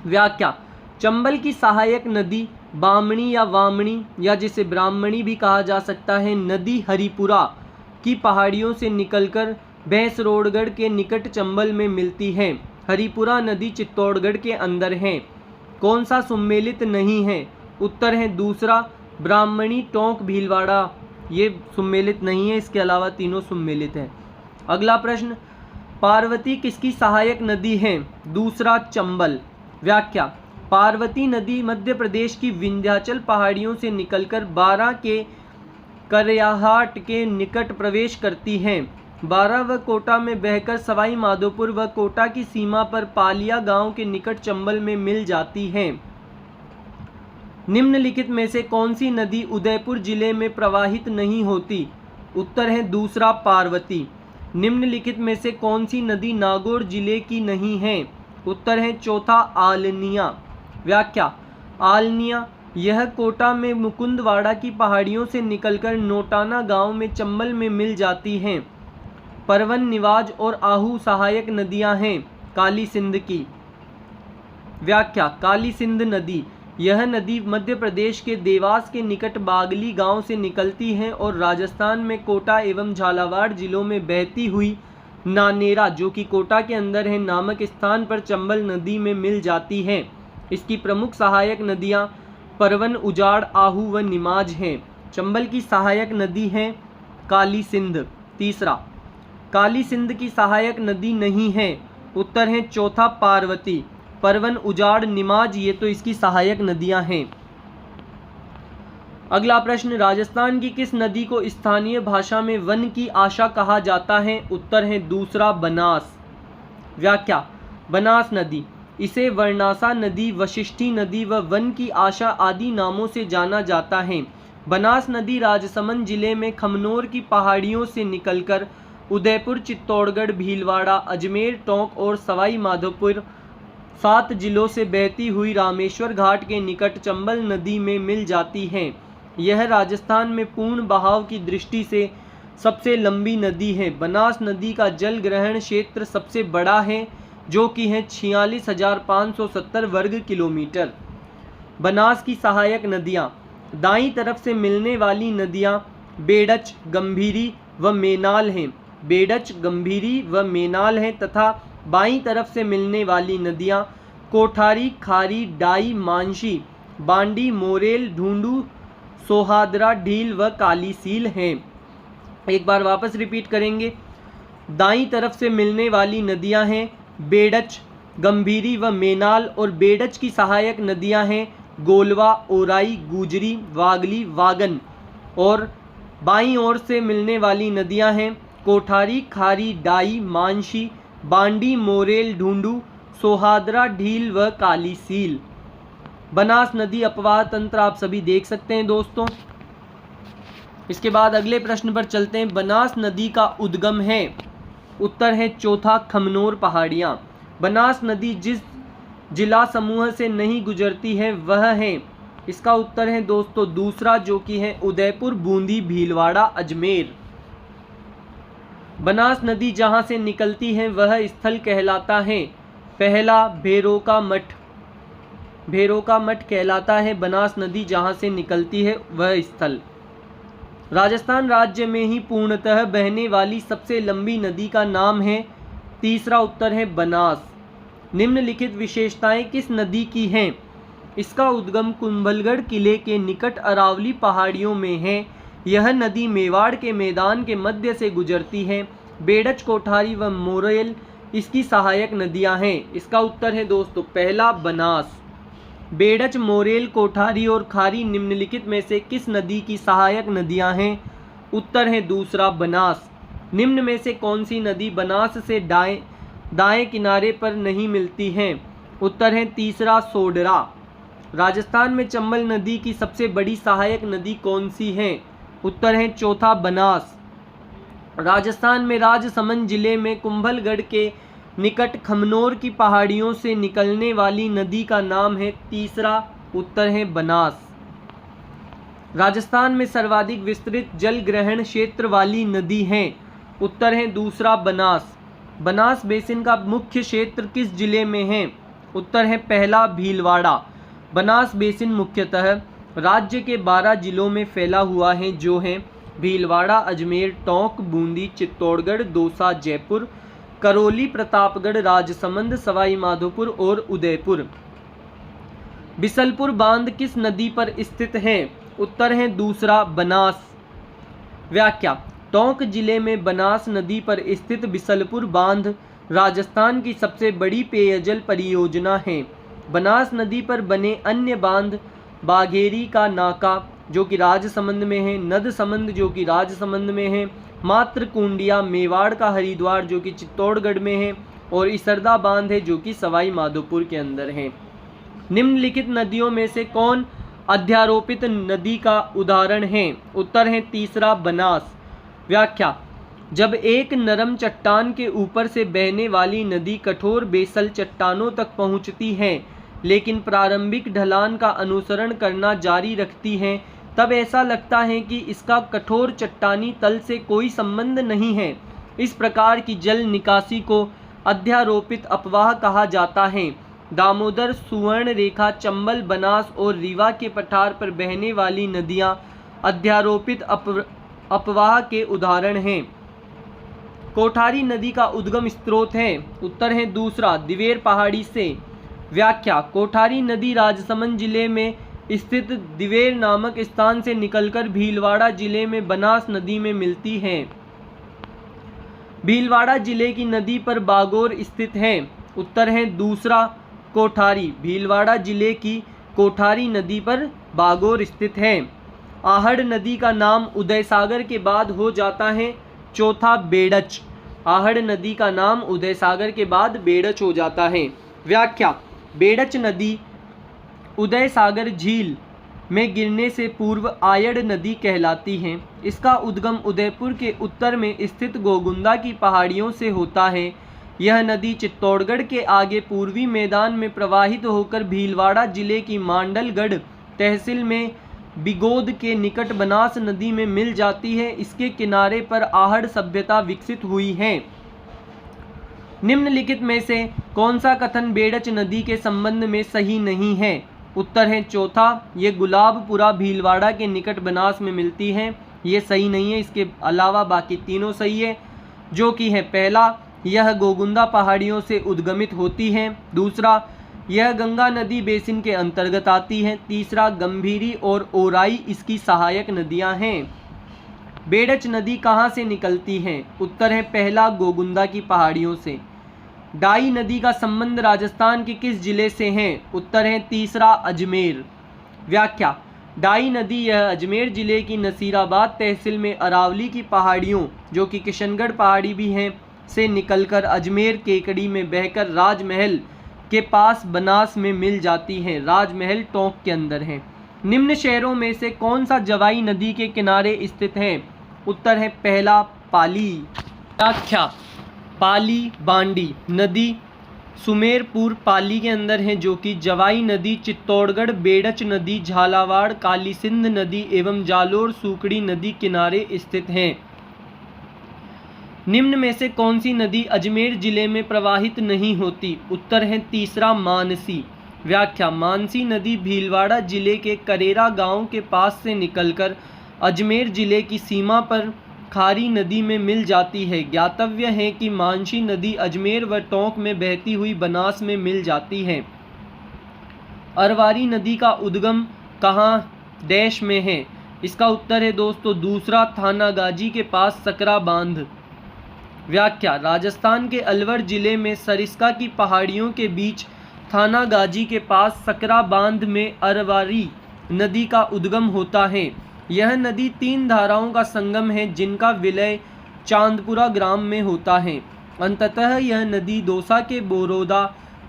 व्याख्या, चंबल की सहायक नदी बामणी या वामणी या जिसे ब्राह्मणी भी कहा जा सकता है नदी हरिपुरा की पहाड़ियों से निकलकर भैंसरोडगढ़ के निकट चंबल में मिलती है। हरिपुरा नदी चित्तौड़गढ़ के अंदर है। कौन सा सुमेलित नहीं है? उत्तर है दूसरा ब्राह्मणी, टोंक, भीलवाड़ा, ये सुमेलित नहीं है, इसके अलावा तीनों सुमेलित है। अगला प्रश्न, पार्वती किसकी सहायक नदी है? दूसरा चंबल। व्याख्या, पार्वती नदी मध्य प्रदेश की विंध्याचल पहाड़ियों से निकलकर बारां के करयाहाट के निकट प्रवेश करती है। बारां व कोटा में बहकर सवाई माधोपुर व कोटा की सीमा पर पालिया गांव के निकट चंबल में मिल जाती है। निम्नलिखित में से कौन सी नदी उदयपुर जिले में प्रवाहित नहीं होती? उत्तर है दूसरा पार्वती। निम्नलिखित में से कौन सी नदी नागौर जिले की नहीं है? उत्तर है चौथा आलनिया। व्याख्या, आलनिया यह कोटा में मुकुंदवाड़ा की पहाड़ियों से निकलकर नोटाना गांव में चंबल में मिल जाती हैं। परवन, निवाज और आहू सहायक नदियां हैं काली सिंध की। व्याख्या, काली सिंध नदी यह नदी मध्य प्रदेश के देवास के निकट बागली गांव से निकलती है और राजस्थान में कोटा एवं झालावाड़ जिलों में बहती हुई नानेरा, जो कि कोटा के अंदर है, नामक स्थान पर चंबल नदी में मिल जाती है। इसकी प्रमुख सहायक नदियां परवन, उजाड़, आहू व निमाज हैं। चंबल की सहायक नदी है काली सिंध। तीसरा, काली सिंध की सहायक नदी नहीं है। उत्तर है चौथा पार्वती। परवन, उजाड़, निमाज ये तो इसकी सहायक नदियां हैं। अगला प्रश्न, राजस्थान की किस नदी को स्थानीय भाषा में वन की आशा कहा जाता है? उत्तर है दूसरा बनास। व्याख्या, बनास नदी इसे वर्णासा नदी, वशिष्ठी नदी व वन की आशा आदि नामों से जाना जाता है। बनास नदी राजसमंद जिले में खमनोर की पहाड़ियों से निकलकर उदयपुर, चित्तौड़गढ़, भीलवाड़ा, अजमेर, टोंक और सवाई माधोपुर 7 जिलों से बहती हुई रामेश्वर घाट के निकट चंबल नदी में मिल जाती है। यह राजस्थान में पूर्ण बहाव की दृष्टि से सबसे लंबी नदी है। बनास नदी का जल ग्रहण क्षेत्र सबसे बड़ा है, जो कि है 46,570 वर्ग किलोमीटर। बनास की सहायक नदियाँ, दाईं तरफ से मिलने वाली नदियाँ बेडच, गंभीरी व मेनाल हैं। बेडच, गंभीरी व मेनाल हैं तथा बाईं तरफ से मिलने वाली नदियाँ कोठारी, खारी, डाई, मानसी, बांडी, मोरेल, ढूंढू, सोहादरा, ढील व कालीसील हैं। एक बार वापस रिपीट करेंगे। दाईं तरफ से मिलने वाली नदियां हैं बेडच, गंभीरी व मेनाल और बेडच की सहायक नदियां हैं गोलवा, ओराई, गुजरी, वागली, वागन। और बाईं ओर से मिलने वाली नदियां हैं कोठारी, खारी, डाई, मानसी, बांडी, मोरेल, ढूंढू, सोहादरा, ढील व कालीसील। बनास नदी अपवाह तंत्र आप सभी देख सकते हैं दोस्तों। इसके बाद अगले प्रश्न पर चलते हैं। बनास नदी का उद्गम है? उत्तर है चौथा खमनोर पहाड़ियाँ। बनास नदी जिस जिला समूह से नहीं गुजरती है वह है, इसका उत्तर है दोस्तों दूसरा, जो कि है उदयपुर, बूंदी, भीलवाड़ा, अजमेर। बनास नदी जहाँ से निकलती है वह स्थल कहलाता है पहला भेरोका मठ। भेरोका मठ कहलाता है बनास नदी जहाँ से निकलती है वह स्थल। राजस्थान राज्य में ही पूर्णतः बहने वाली सबसे लंबी नदी का नाम है, तीसरा उत्तर है बनास। निम्नलिखित विशेषताएं किस नदी की हैं? इसका उद्गम कुंभलगढ़ किले के निकट अरावली पहाड़ियों में है। यह नदी मेवाड़ के मैदान के मध्य से गुजरती है। बेडच, कोठारी व मोरेल इसकी सहायक नदियां हैं। इसका उत्तर है दोस्तों पहला बनास। बेडच, मोरेल, कोठारी और खारी निम्नलिखित में से किस नदी की सहायक नदियां हैं? उत्तर है दूसरा बनास। निम्न में से कौन सी नदी बनास से दाएं किनारे पर नहीं मिलती है? उत्तर है तीसरा सोडरा। राजस्थान में चंबल नदी की सबसे बड़ी सहायक नदी कौन सी है? उत्तर है चौथा बनास। राजस्थान में राजसमंद जिले में कुंभलगढ़ के निकट खमनोर की पहाड़ियों से निकलने वाली नदी का नाम है, तीसरा उत्तर है बनास। राजस्थान में सर्वाधिक विस्तृत जल ग्रहण क्षेत्र वाली नदी है, उत्तर है दूसरा बनास। बनास बेसिन का मुख्य क्षेत्र किस जिले में है? उत्तर है पहला भीलवाड़ा। बनास बेसिन मुख्यतः राज्य के 12 जिलों में फैला हुआ है, जो हैं भीलवाड़ा, अजमेर, टोंक, बूंदी, चित्तौड़गढ़, दौसा, जयपुर, करौली, प्रतापगढ़, राजसमंद, सवाई माधोपुर और उदयपुर। बिसलपुर बांध किस नदी पर स्थित है? उत्तर है दूसरा बनास। व्याख्या: टोंक जिले में बनास नदी पर स्थित बिसलपुर बांध राजस्थान की सबसे बड़ी पेयजल परियोजना है। बनास नदी पर बने अन्य बांध बाघेरी का नाका जो कि राजसमंद में है, नदसमंद जो कि राजसमंद में है, मात्रकुंडिया मेवाड़ का हरिद्वार जो कि चित्तौड़गढ़ में है, और इसरदा बांध है जो कि सवाई माधोपुर के अंदर है। निम्नलिखित नदियों में से कौन अध्यारोपित नदी का उदाहरण है? उत्तर है तीसरा बनास। व्याख्या: जब एक नरम चट्टान के ऊपर से बहने वाली नदी कठोर बेसल चट्टानों तक पहुंचती है लेकिन प्रारंभिक ढलान का अनुसरण करना जारी रखती है, तब ऐसा लगता है कि इसका कठोर चट्टानी तल से कोई संबंध नहीं है। इस प्रकार की जल निकासी को अध्यारोपित अपवाह कहा जाता है। दामोदर, सुवर्ण रेखा, चंबल, बनास और रीवा के पठार पर बहने वाली नदियां अध्यारोपित अपवाह के उदाहरण हैं। कोठारी नदी का उद्गम स्रोत है? उत्तर है दूसरा दिवेर पहाड़ी से। व्याख्या: कोठारी नदी राजसमंद जिले में स्थित दिवेर नामक स्थान से निकलकर भीलवाड़ा जिले में बनास नदी में मिलती है। भीलवाड़ा जिले की नदी पर बागोर स्थित है। उत्तर है दूसरा कोठारी। भीलवाड़ा जिले की कोठारी नदी पर बागोर स्थित है। आहड़ नदी का नाम उदय सागर के बाद हो जाता है। चौथा बेड़च। आहड़ नदी का नाम उदय सागर के बाद बेड़च हो जाता है। व्याख्या: बेड़च नदी उदय सागर झील में गिरने से पूर्व आयड़ नदी कहलाती है। इसका उद्गम उदयपुर के उत्तर में स्थित गोगुंदा की पहाड़ियों से होता है। यह नदी चित्तौड़गढ़ के आगे पूर्वी मैदान में प्रवाहित होकर भीलवाड़ा जिले की मांडलगढ़ तहसील में बिगोद के निकट बनास नदी में मिल जाती है। इसके किनारे पर आहड़ सभ्यता विकसित हुई है। निम्नलिखित में से कौन सा कथन बेड़च नदी के संबंध में सही नहीं है? उत्तर है चौथा, ये गुलाबपुरा भीलवाड़ा के निकट बनास में मिलती है। ये सही नहीं है। इसके अलावा बाकी तीनों सही है, जो कि है पहला, यह गोगुंदा पहाड़ियों से उद्गमित होती है। दूसरा, यह गंगा नदी बेसिन के अंतर्गत आती है। तीसरा, गंभीरी और ओराई इसकी सहायक नदियां हैं। बेड़च नदी कहाँ से निकलती है? उत्तर है पहला, गोगुंदा की पहाड़ियों से। डाई नदी का संबंध राजस्थान के किस जिले से है? उत्तर है तीसरा, अजमेर। व्याख्या: डाई नदी यह अजमेर जिले की नसीराबाद तहसील में अरावली की पहाड़ियों जो कि किशनगढ़ पहाड़ी भी हैं से निकलकर अजमेर केकड़ी में बहकर राजमहल के पास बनास में मिल जाती है। राजमहल टोंक के अंदर है। निम्न शहरों में से कौन सा जवाई नदी के किनारे स्थित है? उत्तर है पहला, पाली। व्याख्या: पाली बांडी नदी सुमेरपुर पाली के अंदर है, जो कि जवाई नदी चित्तौड़गढ़, बेड़च नदी, झालावाड़, काली सिंध नदी एवं जालोर सूकड़ी नदी किनारे स्थित हैं। निम्न में से कौन सी नदी अजमेर जिले में प्रवाहित नहीं होती? उत्तर है तीसरा, मानसी। व्याख्या: मानसी नदी भीलवाड़ा जिले के करेरा गांव के पास से निकलकर अजमेर जिले की सीमा पर खारी नदी में मिल जाती है। ज्ञातव्य है कि मानसी नदी अजमेर व टोंक में बहती हुई बनास में मिल जाती है। अरवारी नदी का उद्गम कहाँ देश में है? इसका उत्तर है दोस्तों दूसरा, थानागाजी के पास सकरा बांध। व्याख्या: राजस्थान के अलवर जिले में सरिस्का की पहाड़ियों के बीच थानागाजी के पास सकरा बांध में अरवारी नदी का उद्गम होता है। यह नदी 3 धाराओं का संगम है जिनका विलय चांदपुरा ग्राम में होता है। अंततः यह नदी दौसा के बोरोदा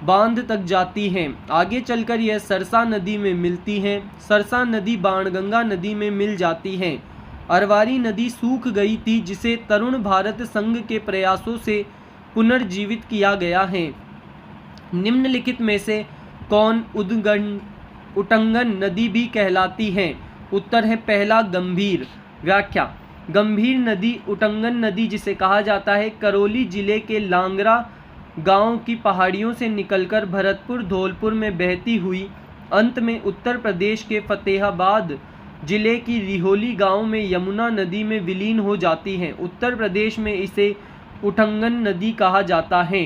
बांध तक जाती है। आगे चलकर यह सरसा नदी में मिलती है। सरसा नदी बाणगंगा नदी में मिल जाती है। अरवारी नदी सूख गई थी, जिसे तरुण भारत संघ के प्रयासों से पुनर्जीवित किया गया है। निम्नलिखित में से कौन उटंगन नदी भी कहलाती है? उत्तर है पहला, गंभीर। व्याख्या: गंभीर नदी उटंगन नदी जिसे कहा जाता है, करौली जिले के लांगरा गांव की पहाड़ियों से निकलकर भरतपुर धौलपुर में बहती हुई अंत में उत्तर प्रदेश के फतेहाबाद जिले की रिहोली गांव में यमुना नदी में विलीन हो जाती है। उत्तर प्रदेश में इसे उटंगन नदी कहा जाता है।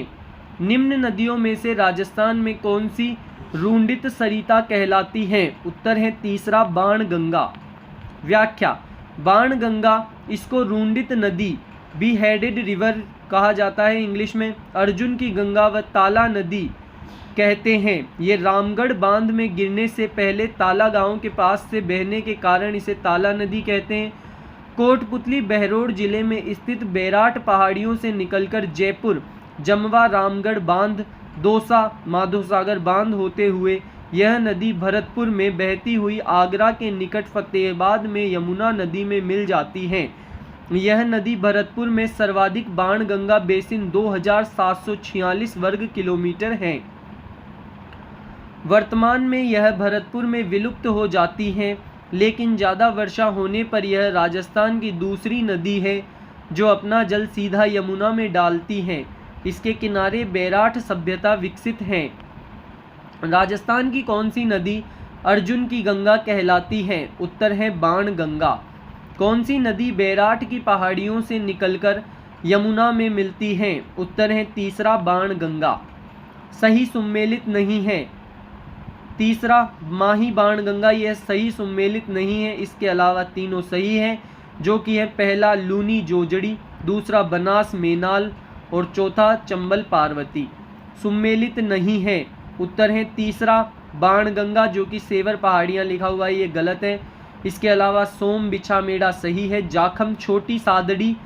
निम्न नदियों में से राजस्थान में कौन सी रुंडित सरिता कहलाती है? उत्तर है तीसरा, बाणगंगा। व्याख्या, बाणगंगा, इसको रुंडित नदी, बी हेडेड रिवर कहा जाता है इंग्लिश में, अर्जुन की गंगा व ताला नदी कहते हैं। ये रामगढ़ बांध में गिरने से पहले ताला गांव के पास से बहने के कारण इसे ताला नदी कहते हैं। कोटपुतली बहरोड जिले में स्थित बैराट पहाड़ियों से निकलकर जयपुर, जमवा, रामगढ़ बांध, दौसा, माधोसागर बांध होते हुए यह नदी भरतपुर में बहती हुई आगरा के निकट फतेहाबाद में यमुना नदी में मिल जाती है। यह नदी भरतपुर में सर्वाधिक बाणगंगा बेसिन 2746 वर्ग किलोमीटर है। वर्तमान में यह भरतपुर में विलुप्त हो जाती है, लेकिन ज़्यादा वर्षा होने पर यह राजस्थान की दूसरी नदी है जो अपना जल सीधा यमुना में डालती है। इसके किनारे बैराठ सभ्यता विकसित है। राजस्थान की कौन सी नदी अर्जुन की गंगा कहलाती है? उत्तर है बाणगंगा। कौन सी नदी बैराठ की पहाड़ियों से निकलकर यमुना में मिलती है? उत्तर है तीसरा, बाणगंगा। सही सुमेलित नहीं है। तीसरा माही बाणगंगा, यह सही सुमेलित नहीं है। इसके अलावा तीनों सही है, जो कि है पहला लूनी जोजड़ी, दूसरा बनास मेनाल और चौथा चंबल पार्वती। सुमेलित नहीं है। उत्तर है तीसरा बाणगंगा, जो कि सेवर पहाड़ियाँ लिखा हुआ है, ये गलत है। इसके अलावा सोम बिछामेड़ा सही है, जाखम, छोटी सादड़ी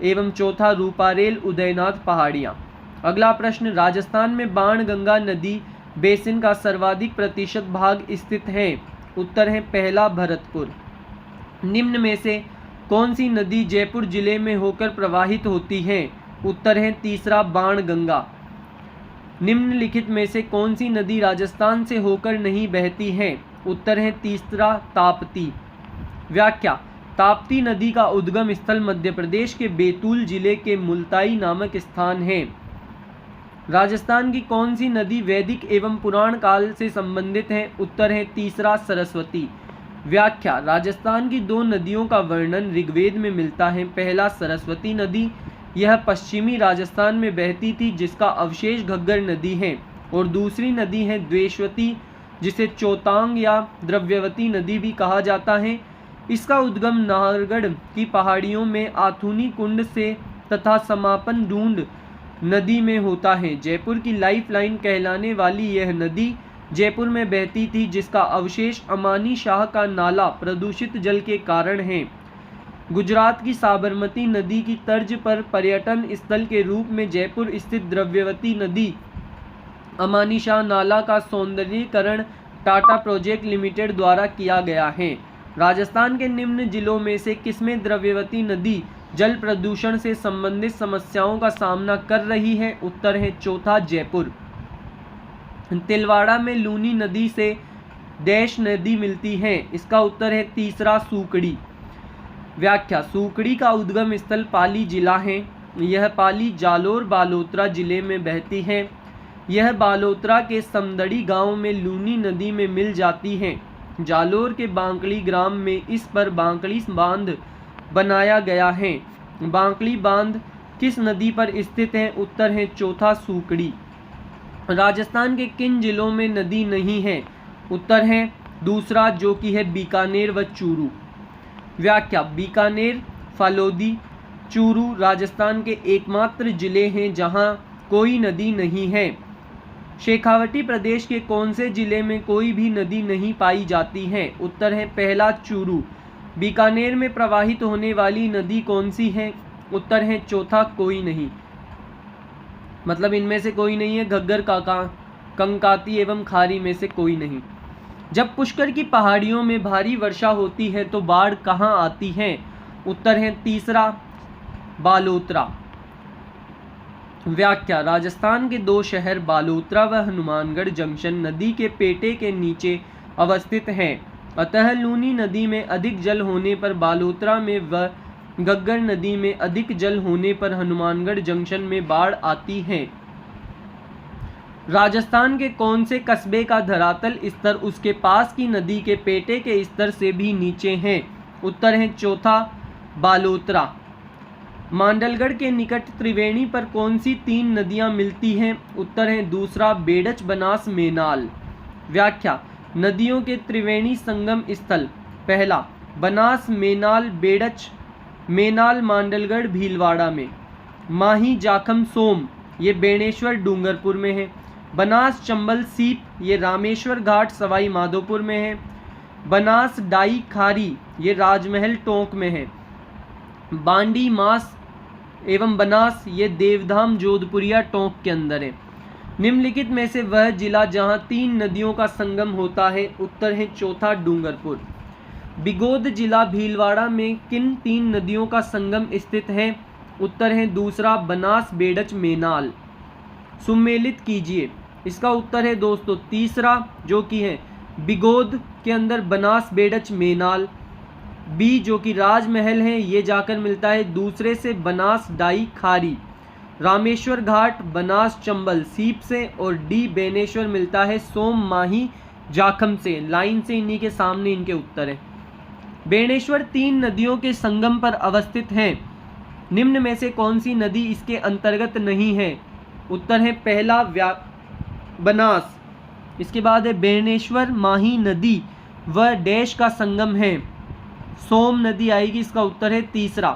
एवं चौथा रूपारेल उदयनाथ पहाड़ियाँ। अगला प्रश्न, राजस्थान में बाणगंगा नदी बेसिन का सर्वाधिक प्रतिशत भाग स्थित है? उत्तर है पहला, भरतपुर। निम्न में से कौन सी नदी जयपुर जिले में होकर प्रवाहित होती है? उत्तर है तीसरा, बाणगंगा। निम्नलिखित में से कौन सी नदी राजस्थान से होकर नहीं बहती है? उत्तर है तीसरा, ताप्ती। व्याख्या, ताप्ती नदी का उद्गम स्थल मध्य प्रदेश के बैतूल जिले के मुल्ताई नामक स्थान है। राजस्थान की कौन सी नदी वैदिक एवं पुराण काल से संबंधित है? उत्तर है तीसरा, सरस्वती। व्याख्या, राजस्थान की दो नदियों का वर्णन ऋग्वेद में मिलता है। पहला सरस्वती नदी, यह पश्चिमी राजस्थान में बहती थी, जिसका अवशेष घग्गर नदी है, और दूसरी नदी है द्वेषवती, जिसे चौतांग या द्रव्यवती नदी भी कहा जाता है। इसका उद्गम नाहरगढ़ की पहाड़ियों में आथुनी कुंड से तथा समापन ढूंढ नदी में होता है। जयपुर की लाइफलाइन कहलाने वाली यह नदी जयपुर में बहती थी, जिसका अवशेष अमानी शाह का नाला प्रदूषित जल के कारण है। गुजरात की साबरमती नदी की तर्ज पर पर्यटन स्थल के रूप में जयपुर स्थित द्रव्यवती नदी अमानी शाह नाला का सौंदर्यीकरण टाटा प्रोजेक्ट लिमिटेड द्वारा किया गया है। राजस्थान के निम्न जिलों में से किसमें द्रव्यवती नदी जल प्रदूषण से संबंधित समस्याओं का सामना कर रही है? उत्तर है चौथा, जयपुर। तिलवाड़ा में लूनी नदी से डैश नदी मिलती है। इसका उत्तर है तीसरा, सूकड़ी। व्याख्या, सूकड़ी का उद्गम स्थल पाली जिला है। यह पाली जालोर बालोतरा जिले में बहती है। यह बालोतरा के समदड़ी गांव में लूनी नदी में मिल जाती है। जालोर के बांकड़ी ग्राम में इस पर बांकड़ी बांध बनाया गया है। बांकड़ी बांध किस नदी पर स्थित है? उत्तर है चौथा, सूकड़ी। राजस्थान के किन जिलों में नदी नहीं है? उत्तर है दूसरा, जो कि है बीकानेर व चूरू। व्याख्या, बीकानेर, फालोदी, चूरू राजस्थान के एकमात्र जिले हैं जहां कोई नदी नहीं है। शेखावटी प्रदेश के कौन से जिले में कोई भी नदी नहीं पाई जाती है? उत्तर है पहला, चूरू। बीकानेर में प्रवाहित होने वाली नदी कौन सी है? उत्तर है चौथा, कोई नहीं। मतलब इनमें से कोई नहीं है, घग्गर, कंकाती एवं खारी में से कोई नहीं। जब पुष्कर की पहाड़ियों में भारी वर्षा होती है तो बाढ़ कहाँ आती है? उत्तर है तीसरा, बालोतरा। व्याख्या, राजस्थान के दो शहर बालोतरा व हनुमानगढ़ जंक्शन नदी के पेटे के नीचे अवस्थित हैं। अतः लूनी नदी में अधिक जल होने पर बालोतरा में व घग्गर नदी में अधिक जल होने पर हनुमानगढ़ जंक्शन में बाढ़ आती है? राजस्थान के कौन से कस्बे का धरातल स्तर उसके पास की नदी के पेटे के स्तर से भी नीचे है? उत्तर है चौथा बालोतरा। मांडलगढ़ के निकट त्रिवेणी पर कौन सी 3 नदियां मिलती हैं? उत्तर है दूसरा बेडच बनास मेनाल। व्याख्या: नदियों के त्रिवेणी संगम स्थल। पहला बनास मेनाल बेडच मेनाल मांडलगढ़ भीलवाड़ा में। माही जाखम सोम ये बेणेश्वर डूंगरपुर में है। बनास चंबल सीप ये रामेश्वर घाट सवाई माधोपुर में है। बनास डाई खारी ये राजमहल टोंक में है। बांडी मास एवं बनास ये देवधाम जोधपुरिया टोंक के अंदर है। निम्नलिखित में से वह जिला जहां 3 नदियों का संगम होता है? उत्तर है चौथा डूंगरपुर। बिगोद जिला भीलवाड़ा में किन 3 नदियों का संगम स्थित है? उत्तर है दूसरा बनास बेडच मेनाल। सुमेलित कीजिए। इसका उत्तर है दोस्तों तीसरा, जो कि है बिगोद के अंदर बनास बेडच मेनाल। बी जो कि राजमहल है ये जाकर मिलता है दूसरे से बनास डाई खारी। रामेश्वर घाट बनास चंबल सीप से। और डी बेनेश्वर मिलता है सोम माही जाखम से। लाइन से इन्हीं के सामने इनके उत्तर है। बेणेश्वर 3 नदियों के संगम पर अवस्थित है। निम्न में से कौन सी नदी इसके अंतर्गत नहीं है? उत्तर है पहला बनास। इसके बाद है बेणेश्वर माही नदी व डैश का संगम है। सोम नदी आएगी। इसका उत्तर है तीसरा।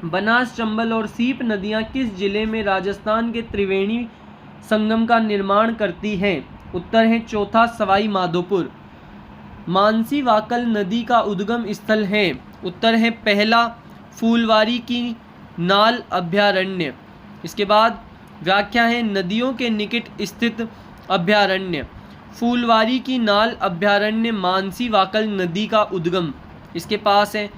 बनास चंबल और सीप नदियां किस जिले में राजस्थान के त्रिवेणी संगम का निर्माण करती हैं? उत्तर है चौथा सवाई माधोपुर। मानसी वाकल नदी का उद्गम स्थल है? उत्तर है पहला फूलवारी की नाल अभ्यारण्य। इसके बाद व्याख्या है नदियों के निकट स्थित अभ्यारण्य। फूलवारी की नाल अभ्यारण्य मानसी वाकल नदी का उद्गम इसके पास है।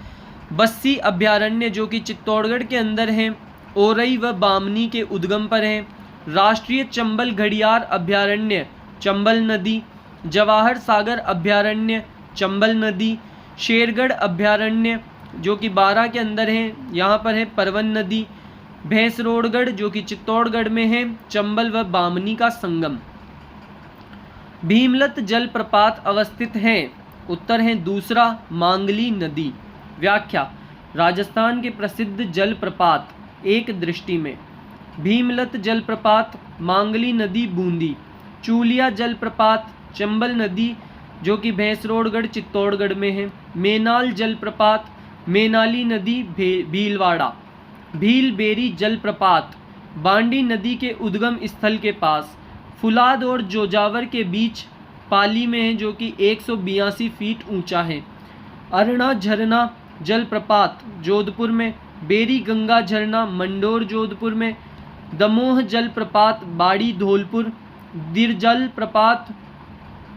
बस्सी अभ्यारण्य जो कि चित्तौड़गढ़ के अंदर है, ओरई व बामनी के उद्गम पर है। राष्ट्रीय चंबल घड़ियाल अभ्यारण्य चंबल नदी। जवाहर सागर अभ्यारण्य चंबल नदी। शेरगढ़ अभ्यारण्य जो कि बारा के अंदर है, यहाँ पर है परवन नदी। भैंसरोडगढ़ जो कि चित्तौड़गढ़ में है, चंबल व बामनी का संगम। भीमलत जलप्रपात अवस्थित है? उत्तर है दूसरा मांगली नदी। व्याख्या: राजस्थान के प्रसिद्ध जलप्रपात एक दृष्टि में। भीमलत जलप्रपात मांगली नदी बूंदी। चूलिया जलप्रपात चंबल नदी जो कि भैंसरोडगढ़ चित्तौड़गढ़ में है। मेनाल जलप्रपात मेनाली नदी भीलवाड़ा। भीलबेरी जलप्रपात बांडी नदी के उद्गम स्थल के पास। फुलाद और जोजावर के बीच पाली में है जो कि 182 फीट ऊंचा है। अरना झरना जलप्रपात जोधपुर में। बेरी गंगा झरना मंडोर जोधपुर में। दमोह जलप्रपात बाड़ी धौलपुर। दिरजल प्रपात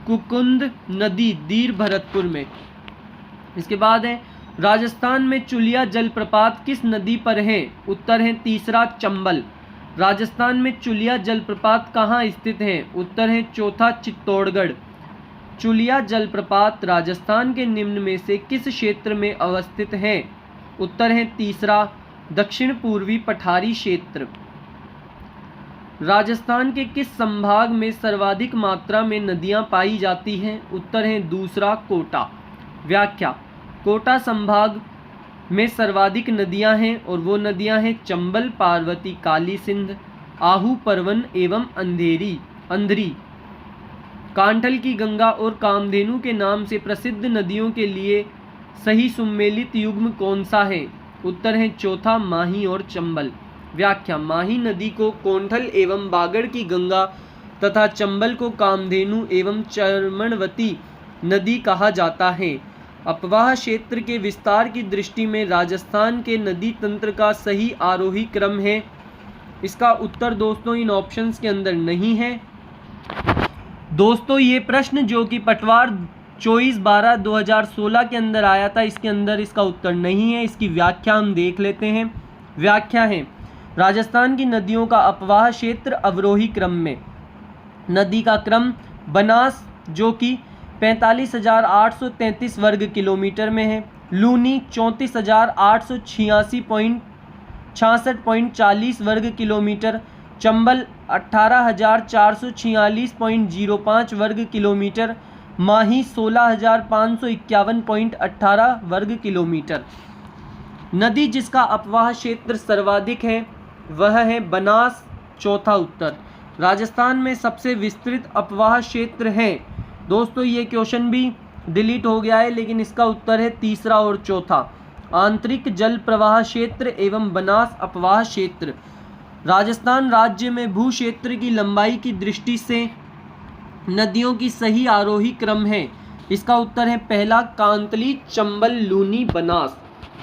कुकुंद नदी दीर भरतपुर में। इसके बाद है राजस्थान में चुलिया जलप्रपात किस नदी पर है? उत्तर है तीसरा चंबल। राजस्थान में चुलिया जलप्रपात कहाँ स्थित है? उत्तर है चौथा चित्तौड़गढ़। चुलिया जलप्रपात राजस्थान के निम्न में से किस क्षेत्र में अवस्थित है? उत्तर है तीसरा दक्षिण पूर्वी पठारी क्षेत्र। राजस्थान के किस संभाग में सर्वाधिक मात्रा में नदियां पाई जाती हैं? उत्तर है दूसरा कोटा। व्याख्या: कोटा संभाग में सर्वाधिक नदियां हैं और वो नदियां हैं चंबल पार्वती काली सिंध आहू परवन एवं अंधेरी। कांठल की गंगा और कामधेनु के नाम से प्रसिद्ध नदियों के लिए सही सुमेलित युग्म कौन सा है? उत्तर है चौथा माही और चंबल। व्याख्या: माही नदी को कोंठल एवं बागड़ की गंगा तथा चंबल को कामधेनु एवं चर्मणवती नदी कहा जाता है। अपवाह क्षेत्र के विस्तार की दृष्टि में राजस्थान के नदी तंत्र का सही आरोही क्रम है? इसका उत्तर दोस्तों इन ऑप्शंस के अंदर नहीं है। दोस्तों ये प्रश्न जो कि पटवार 24/12/2016 के अंदर आया था, इसके अंदर इसका उत्तर नहीं है। इसकी व्याख्या हम देख लेते हैं। व्याख्या है राजस्थान की नदियों का अपवाह क्षेत्र अवरोही क्रम में। नदी का क्रम बनास जो कि 45,833 वर्ग किलोमीटर में है। लूनी 34,866.66.40 वर्ग किलोमीटर, चंबल 18,446.05 वर्ग किलोमीटर, माही 16,551.18 वर्ग किलोमीटर। नदी जिसका अपवाह क्षेत्र सर्वाधिक है वह है बनास, चौथा उत्तर। राजस्थान में सबसे विस्तृत अपवाह क्षेत्र है दोस्तों, ये क्वेश्चन भी डिलीट हो गया है, लेकिन इसका उत्तर है तीसरा और चौथा, आंतरिक जल प्रवाह क्षेत्र एवं बनास अपवाह क्षेत्र। राजस्थान राज्य में भू क्षेत्र की लंबाई की दृष्टि से नदियों की सही आरोही क्रम है, इसका उत्तर है पहला, कांतली, चंबल, लूनी, बनास।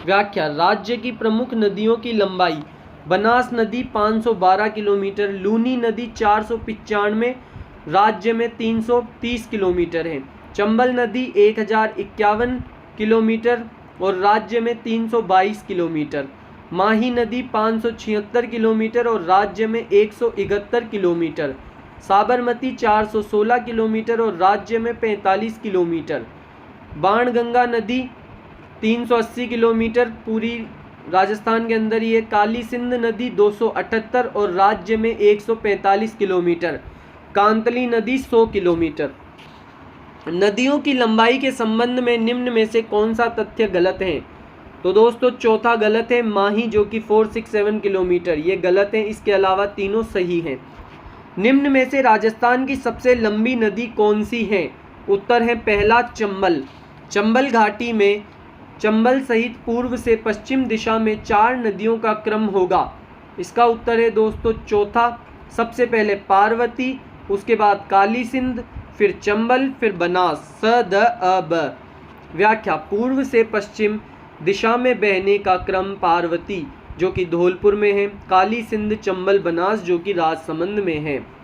व्याख्या, राज्य की प्रमुख नदियों की लंबाई, बनास नदी 512 किलोमीटर, लूनी नदी 495, राज्य में 330 किलोमीटर है, चंबल नदी 1051 किलोमीटर और राज्य में 322 किलोमीटर, माही नदी 576 किलोमीटर और राज्य में 171 किलोमीटर, साबरमती 416 किलोमीटर और राज्य में 45 किलोमीटर, बाणगंगा नदी 380 किलोमीटर पूरी राजस्थान के अंदर ही है, काली सिंध नदी 278 और राज्य में 145 किलोमीटर, कांतली नदी 100 किलोमीटर। नदियों की लंबाई के संबंध में निम्न में से कौन सा तथ्य गलत है? तो दोस्तों चौथा गलत है, माही जो कि 467 किलोमीटर, ये गलत है, इसके अलावा तीनों सही हैं। निम्न में से राजस्थान की सबसे लंबी नदी कौन सी है? उत्तर है पहला, चंबल। चंबल घाटी में चंबल सहित पूर्व से पश्चिम दिशा में 4 नदियों का क्रम होगा, इसका उत्तर है दोस्तों चौथा, सबसे पहले पार्वती, उसके बाद काली सिंध, फिर चंबल, फिर बनास, स द अ ब। व्याख्या, पूर्व से पश्चिम दिशा में बहने का क्रम पार्वती जो कि धौलपुर में है, काली सिंध, चंबल, बनास जो कि राजसमंद में है।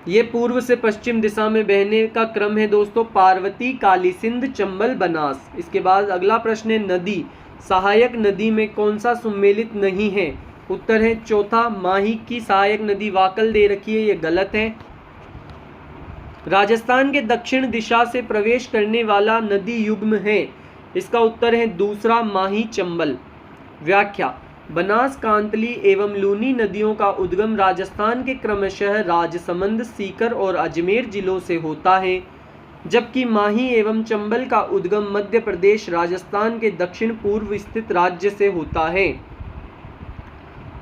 ये पूर्व से पश्चिम दिशा में बहने का क्रम है दोस्तों, पार्वती, काली सिंध, चंबल, बनास। इसके बाद अगला प्रश्न है, नदी सहायक नदी में कौन सा सम्मिलित नहीं है? उत्तर है चौथा, माही की सहायक नदी वाकल दे रखी है, ये गलत है। राजस्थान के दक्षिण दिशा से प्रवेश करने वाला नदी युग्म है, इसका उत्तर है दूसरा, माही, चंबल। व्याख्या, बनास, कांतली एवं लूनी नदियों का उद्गम राजस्थान के क्रमशः राजसमंद, सीकर और अजमेर जिलों से होता है, जबकि माही एवं चंबल का उद्गम मध्य प्रदेश, राजस्थान के दक्षिण पूर्व स्थित राज्य से होता है।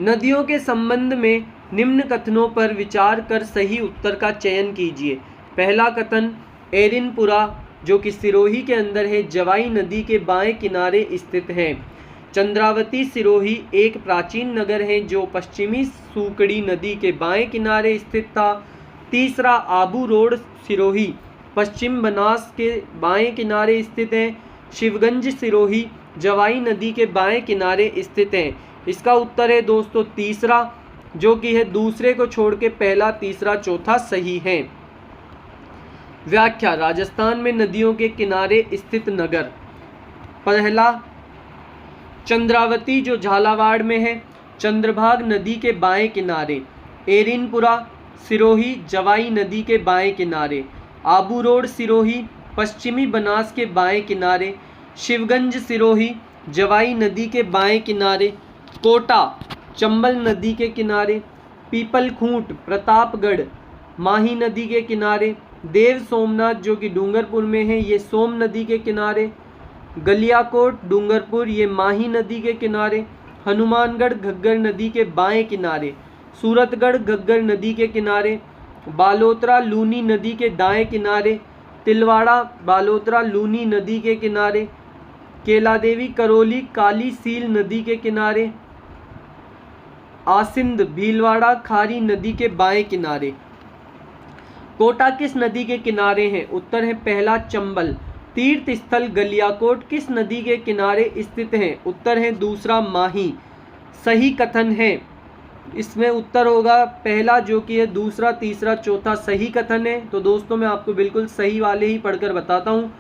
नदियों के संबंध में निम्न कथनों पर विचार कर सही उत्तर का चयन कीजिए। पहला कथन, एरिनपुरा जो कि सिरोही के अंदर है, जवाई नदी के बाएं किनारे स्थित है। चंद्रावती सिरोही एक प्राचीन नगर है जो पश्चिमी सूकड़ी नदी के बाएं किनारे स्थित था। तीसरा, आबू रोड सिरोही पश्चिम बनास के बाएं किनारे स्थित है। शिवगंज सिरोही जवाई नदी के बाएं किनारे स्थित है। इसका उत्तर है दोस्तों तीसरा, जो कि है दूसरे को छोड़ के पहला, तीसरा, चौथा सही है। व्याख्या, राजस्थान में नदियों के किनारे स्थित नगर, पहला चंद्रावती जो झालावाड़ में है, चंद्रभाग नदी के बाएं किनारे, एरिनपुरा सिरोही जवाई नदी के बाएं किनारे, आबू रोड सिरोही पश्चिमी बनास के बाएं किनारे, शिवगंज सिरोही जवाई नदी के बाएं किनारे, कोटा चंबल नदी के किनारे, पीपल खूंट प्रतापगढ़ माही नदी के किनारे, देव सोमनाथ जो कि डूंगरपुर में है, ये सोम नदी के किनारे, गलियाकोट डूंगरपुर ये माही नदी के किनारे, हनुमानगढ़ घग्गर नदी के बाएं किनारे, सूरतगढ़ घग्गर नदी के किनारे, बालोतरा लूनी नदी के दाएं किनारे, तिलवाड़ा बालोतरा लूनी नदी के किनारे, केलादेवी करौली काली सील नदी के किनारे, आसिंद भीलवाड़ा खारी नदी के बाएं किनारे। कोटा किस नदी के किनारे है? उत्तर है पहला, चंबल। तीर्थ स्थल गलियाकोट किस नदी के किनारे स्थित है? उत्तर है दूसरा, माही। सही कथन है, इसमें उत्तर होगा पहला जो कि है दूसरा, तीसरा, चौथा सही कथन है। तो दोस्तों मैं आपको बिल्कुल सही वाले ही पढ़कर बताता हूँ।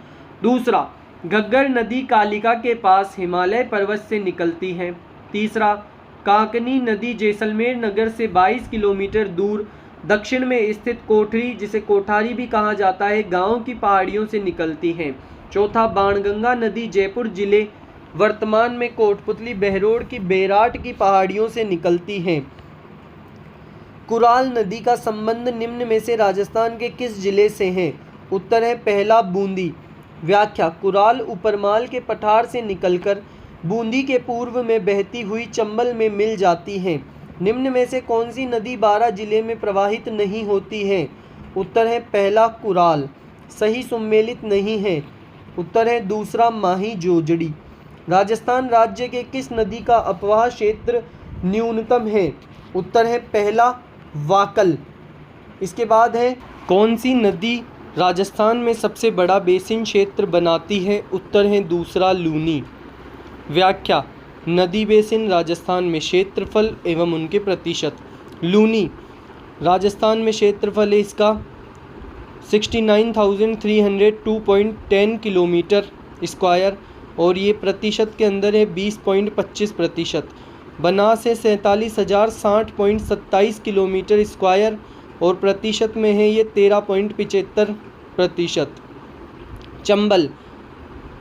दूसरा, घग्गर नदी कालिका के पास हिमालय पर्वत से निकलती है। तीसरा, काकनी नदी जैसलमेर नगर से 22 किलोमीटर दूर दक्षिण में स्थित कोठरी, जिसे कोठारी भी कहा जाता है, गांव की पहाड़ियों से निकलती है। चौथा, बाणगंगा नदी जयपुर जिले वर्तमान में कोटपुतली बहरोड की बेराट की पहाड़ियों से निकलती है। कुराल नदी का संबंध निम्न में से राजस्थान के किस जिले से है? उत्तर है पहला, बूंदी। व्याख्या, कुराल उपरमाल के पठार से निकलकर बूंदी के पूर्व में बहती हुई चंबल में मिल जाती है। निम्न में से कौन सी नदी बारां जिले में प्रवाहित नहीं होती है? उत्तर है पहला, कुराल। सही सुमेलित नहीं है। उत्तर है दूसरा, माही जोजड़ी। राजस्थान राज्य के किस नदी का अपवाह क्षेत्र न्यूनतम है? उत्तर है पहला, वाकल। इसके बाद है, कौन सी नदी राजस्थान में सबसे बड़ा बेसिन क्षेत्र बनाती है? उत्तर है दूसरा, लूनी। व्याख्या, नदी बेसिन राजस्थान में क्षेत्रफल एवं उनके प्रतिशत। लूनी राजस्थान में क्षेत्रफल है इसका 69,302.10 किलोमीटर स्क्वायर और ये प्रतिशत के अंदर है 20.25%। बनास है 47,060.27 किलोमीटर स्क्वायर और प्रतिशत में है ये 13.75%। चंबल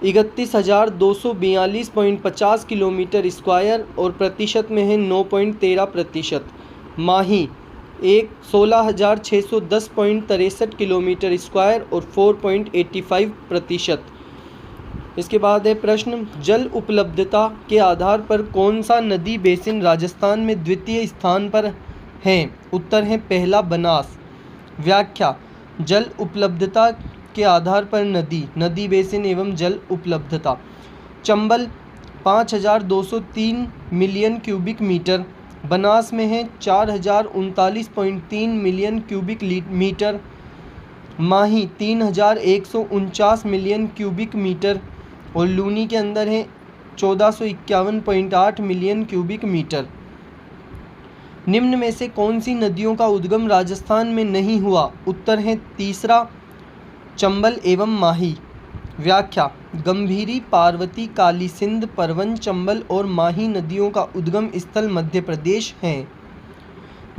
31,242.50 किलोमीटर स्क्वायर और प्रतिशत में है 9.13%। माही 16,610.63 किलोमीटर स्क्वायर और 4.85%। इसके बाद है प्रश्न, जल उपलब्धता के आधार पर कौन सा नदी बेसिन राजस्थान में द्वितीय स्थान पर है? उत्तर है पहला, बनास। व्याख्या, जल उपलब्धता के आधार पर नदी बेसिन एवं जल उपलब्धता। Chambal 5,203 million cubic metre, Banas में है 4,039.3 million cubic metre, Mahi 3,149 million cubic metre और लूनी के अंदर है 1451.8 मिलियन क्यूबिक मीटर। निम्न में से कौन सी नदियों का उद्गम राजस्थान में नहीं हुआ? उत्तर है तीसरा, चंबल एवं माही। व्याख्या, गंभीरी, पार्वती, काली सिंध, परवन, चंबल और माही नदियों का उद्गम स्थल मध्य प्रदेश है।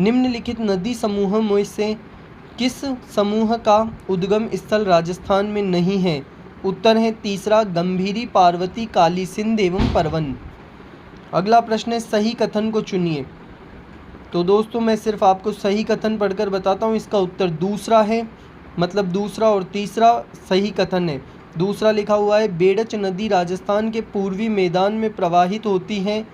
निम्नलिखित नदी समूहों में से किस समूह का उद्गम स्थल राजस्थान में नहीं है? उत्तर है तीसरा, गंभीरी, पार्वती, काली सिंध एवं परवन। अगला प्रश्न है, सही कथन को चुनिए। तो दोस्तों मैं सिर्फ आपको सही कथन पढ़कर बताता हूँ। इसका उत्तर दूसरा है, मतलब दूसरा और तीसरा सही कथन है। दूसरा लिखा हुआ है, बेड़च नदी राजस्थान के पूर्वी मैदान में प्रवाहित होती है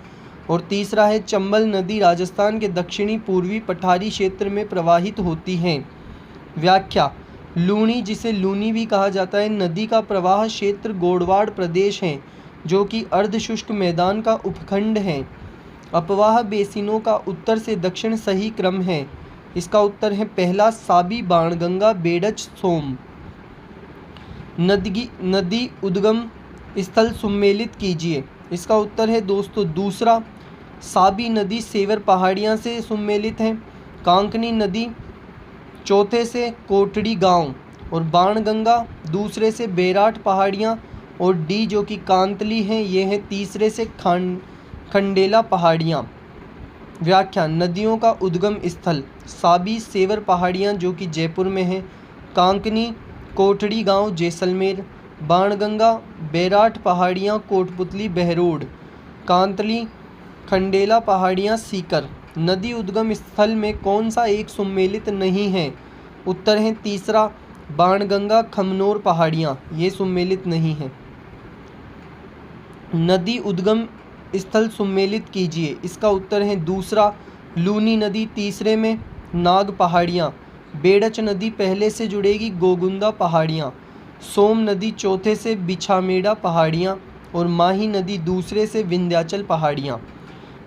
और तीसरा है, चंबल नदी राजस्थान के दक्षिणी पूर्वी पठारी क्षेत्र में प्रवाहित होती है। व्याख्या, लूनी, जिसे लूनी भी कहा जाता है, नदी का प्रवाह क्षेत्र गोडवाड़ प्रदेश है जो कि अर्धशुष्क मैदान का उपखंड है। अपवाह बेसिनों का उत्तर से दक्षिण सही क्रम है। इसका उत्तर है पहला, साबी, बाणगंगा, बेड़च, सोम। नदी उद्गम स्थल सुमेलित कीजिए। इसका उत्तर है दोस्तों दूसरा, साबी नदी सेवर पहाड़ियाँ से सुमेलित है, कांकनी नदी चौथे से कोटड़ी गांव और बाणगंगा दूसरे से बेराट पहाड़ियाँ और डी जो कि कांतली हैं ये है तीसरे से खंडेला पहाड़ियाँ। व्याख्या, नदियों का उद्गम स्थल साबी सेवर पहाड़ियाँ जो कि जयपुर में है, कांकनी कोटड़ी गांव जैसलमेर, बाणगंगा बेराट पहाड़ियाँ कोटपुतली बहरोड, कांतली खंडेला पहाड़ियाँ सीकर। नदी उद्गम स्थल में कौन सा एक सुमेलित नहीं है? उत्तर है तीसरा, बाणगंगा खमनोर पहाड़ियाँ, ये सुमेलित नहीं है। नदी उद्गम स्थल सुमेलित कीजिए। इसका उत्तर है दूसरा, लूनी नदी तीसरे में, नाग पहाड़ियाँ, बेड़च नदी पहले से जुड़ेगी, गोगुंदा पहाड़ियाँ, सोम नदी चौथे से, बिछामेड़ा पहाड़ियाँ और माही नदी दूसरे से, विंध्याचल पहाड़ियाँ।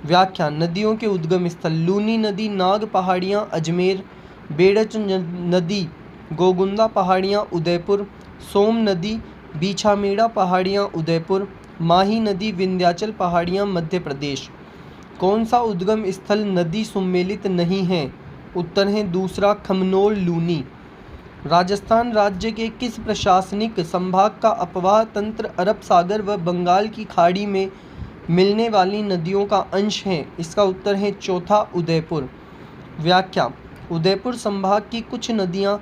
व्याख्या, नदियों के उद्गम स्थल लूनी नदी नाग पहाड़ियाँ अजमेर, बेड़च नदी गोगुंदा पहाड़ियाँ उदयपुर, सोम नदी बिछामेड़ा पहाड़ियाँ उदयपुर, माही नदी विंध्याचल पहाड़ियाँ मध्य प्रदेश। कौन सा उद्गम स्थल नदी सुमेलित नहीं है? उत्तर है दूसरा, खमनोर लूनी। राजस्थान राज्य के किस प्रशासनिक संभाग का अपवाह तंत्र अरब सागर व बंगाल की खाड़ी में मिलने वाली नदियों का अंश है? इसका उत्तर है चौथा, उदयपुर। व्याख्या, उदयपुर संभाग की कुछ नदियां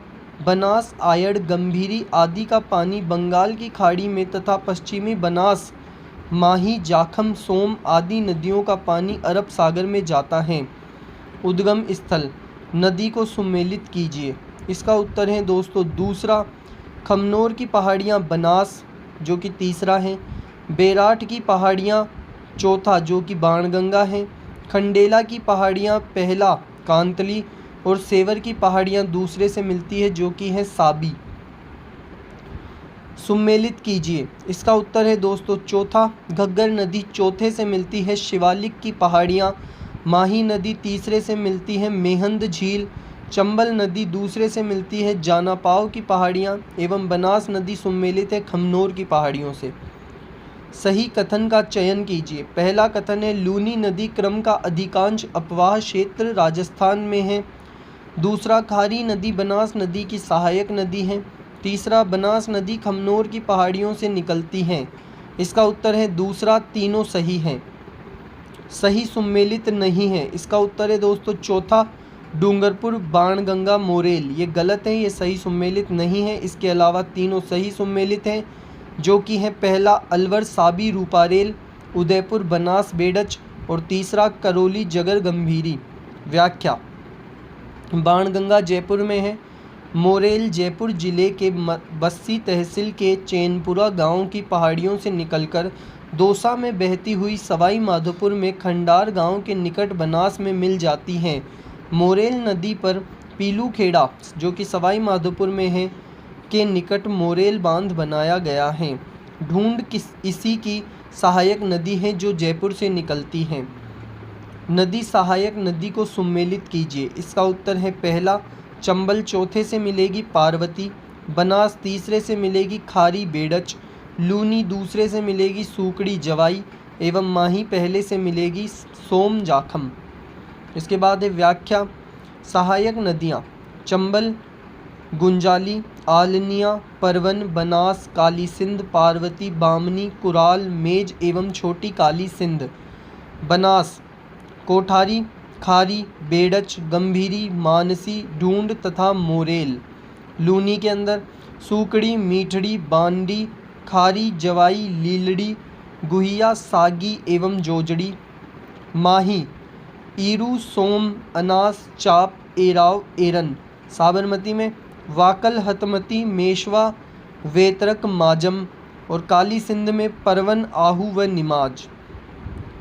बनास, आयड़, गंभीरी आदि का पानी बंगाल की खाड़ी में तथा पश्चिमी बनास, माही, जाखम, सोम आदि नदियों का पानी अरब सागर में जाता है। उद्गम स्थल नदी को सुमेलित कीजिए। इसका उत्तर है दोस्तों दूसरा, खमनोर की पहाड़ियाँ बनास जो कि तीसरा है, बेराट की पहाड़ियाँ चौथा जो कि बाणगंगा है, खंडेला की पहाड़ियाँ पहला कांतली और सेवर की पहाड़ियाँ दूसरे से मिलती है जो कि है साबी। सुमेलित कीजिए। इसका उत्तर है दोस्तों चौथा, घग्गर नदी चौथे से मिलती है शिवालिक की पहाड़ियाँ, माही नदी तीसरे से मिलती है मेहंद झील, चंबल नदी दूसरे से मिलती है जानापाव की पहाड़ियाँ एवं बनास नदी सुमेलित है खमनोर की पहाड़ियों से। सही कथन का चयन कीजिए। पहला कथन है लूनी नदी क्रम का अधिकांश अपवाह क्षेत्र राजस्थान में है। दूसरा, खारी नदी बनास नदी की सहायक नदी है। तीसरा, बनास नदी खमनोर की पहाड़ियों से निकलती है। इसका उत्तर है दूसरा, तीनों सही है। सही सुमेलित नहीं है। इसका उत्तर है दोस्तों चौथा, डूंगरपुर, बाणगंगा, मोरेल। ये गलत है, ये सही सुमेलित नहीं है। इसके अलावा तीनों सही सुमेलित हैं जो कि है पहला अलवर, साबी, रूपारेल, उदयपुर, बनास, बेडच और तीसरा करौली, जगर, गंभीरी। व्याख्या, बाणगंगा जयपुर में है। मोरेल जयपुर जिले के बस्सी तहसील के चैनपुरा गांव की पहाड़ियों से निकलकर दौसा में बहती हुई सवाई माधोपुर में खंडार गांव के निकट बनास में मिल जाती हैं। मोरेल नदी पर पीलू खेड़ा जो कि सवाई माधोपुर में है के निकट मोरेल बांध बनाया गया है। ढूंढ इसी की सहायक नदी है जो जयपुर से निकलती है। नदी सहायक नदी को सुमेलित कीजिए। इसका उत्तर है पहला, चंबल चौथे से मिलेगी पार्वती, बनास तीसरे से मिलेगी खारी, बेडच, लूनी दूसरे से मिलेगी सूकड़ी, जवाई एवं माही पहले से मिलेगी सोम, जाखम। इसके बाद है व्याख्या, सहायक नदियाँ चंबल, गुंजाली, आलनिया, परवन, बनास, काली सिंध, पार्वती, बामनी, कुराल, मेज एवं छोटी काली सिंध। बनास कोठारी, खारी, बेडच, गंभीरी, मानसी, ढूंढ तथा मोरेल। लूनी के अंदर सूकड़ी, मीठड़ी, बांडी, खारी, जवाई, लीलड़ी, गुहिया, सागी एवं जोजड़ी। माही ईरू, सोम, अनास, चाप, एराव, एरन। साबरमती में वाकल, हतमती, मेशवा, वेतरक, माजम और काली सिंध में परवन, आहू व निमाज।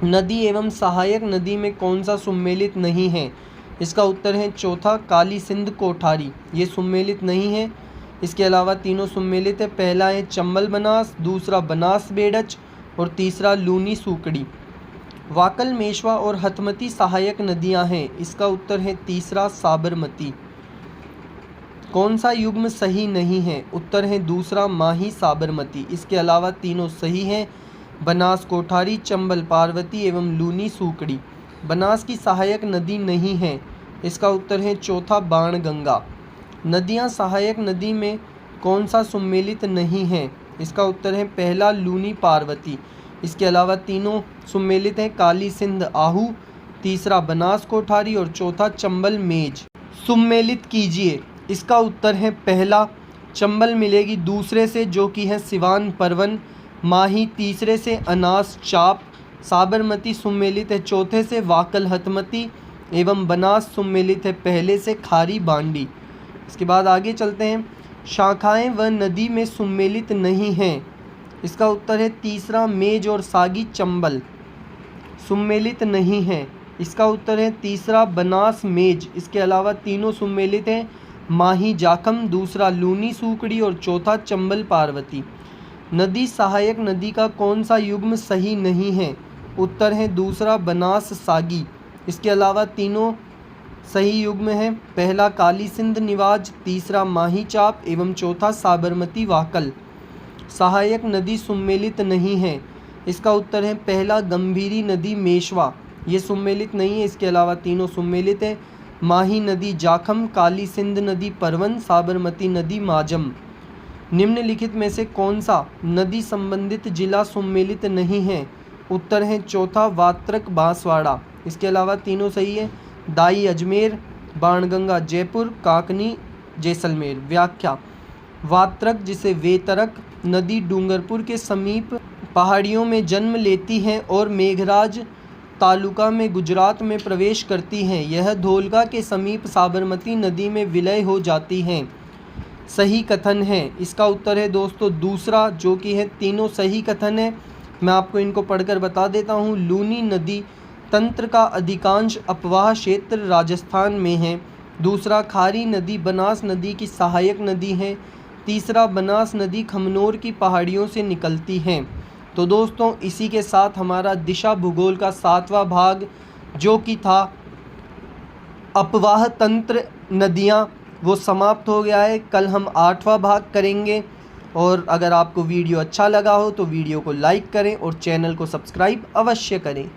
नदी एवं सहायक नदी में कौन सा सुमेलित नहीं है? इसका उत्तर है चौथा, काली सिंध, कोठारी। ये सुमेलित नहीं है। इसके अलावा तीनों सुमेलित है। पहला है चंबल बनास, दूसरा बनास बेडच और तीसरा लूनी सूकड़ी। वाकल, मेशवा और हतमती सहायक नदियां हैं। इसका उत्तर है तीसरा, साबरमती। कौन सा युग्म सही नहीं है? उत्तर है दूसरा, माही, साबरमती। इसके अलावा तीनों सही हैं। बनास कोठारी, चंबल पार्वती एवं लूनी सूकड़ी। बनास की सहायक नदी नहीं है। इसका उत्तर है चौथा, बाणगंगा। नदियां सहायक नदी में कौन सा सुमेलित नहीं है? इसका उत्तर है पहला, लूनी, पार्वती। इसके अलावा तीनों सुमेलित हैं। काली सिंध, आहू, तीसरा बनास कोठारी और चौथा चंबल, मेज। सुमेलित कीजिए। इसका उत्तर है पहला, चंबल मिलेगी दूसरे से जो कि है सिवान, परवन। माही तीसरे से अनास, चाप। साबरमती सुमेलित है चौथे से वाकल, हतमती एवं बनास सुमेलित है पहले से खारी, बांडी। इसके बाद आगे चलते हैं। शाखाएं व नदी में सुमेलित नहीं हैं। इसका उत्तर है तीसरा, मेज और सागी, चंबल सुमेलित नहीं है। इसका उत्तर है तीसरा, बनास, मेज। इसके अलावा तीनों सुमेलित हैं। माही, जाखम, दूसरा लूनी सूकड़ी और चौथा चंबल, पार्वती। नदी सहायक नदी का कौन सा युग्म सही नहीं है? उत्तर है दूसरा, बनास, सागी। इसके अलावा तीनों सही युग्म हैं। पहला काली सिंध, निवाज, तीसरा माही, चाप एवं चौथा साबरमती, वाकल। सहायक नदी सुमेलित नहीं है। इसका उत्तर है पहला, गंभीरी नदी, मेशवा। ये सुमेलित नहीं है। इसके अलावा तीनों सुमेलित है। माही नदी, जाखम, काली सिंध नदी, परवन, साबरमती नदी, माजम। निम्नलिखित में से कौन सा नदी संबंधित जिला सुमेलित नहीं है? उत्तर है चौथा, वात्रक, बांसवाड़ा। इसके अलावा तीनों सही है। दाई, अजमेर, बाणगंगा जयपुर, काकनी जैसलमेर। व्याख्या: वात्रक जिसे वेतरक नदी डूंगरपुर के समीप पहाड़ियों में जन्म लेती है और मेघराज तालुका में गुजरात में प्रवेश करती हैं। यह धोलका के समीप साबरमती नदी में विलय हो जाती हैं। सही कथन है। इसका उत्तर है दोस्तों दूसरा, जो कि है तीनों सही कथन है। मैं आपको इनको पढ़कर बता देता हूँ। लूनी नदी तंत्र का अधिकांश अपवाह क्षेत्र राजस्थान में है। दूसरा, खारी नदी बनास नदी की सहायक नदी है। तीसरा, बनास नदी खमनोर की पहाड़ियों से निकलती है। तो दोस्तों इसी के साथ हमारा दिशा भूगोल का 7वां भाग, जो कि था अपवाह तंत्र नदियाँ, वो समाप्त हो गया है। कल हम 8वां भाग करेंगे। और अगर आपको वीडियो अच्छा लगा हो तो वीडियो को लाइक करें और चैनल को सब्सक्राइब अवश्य करें।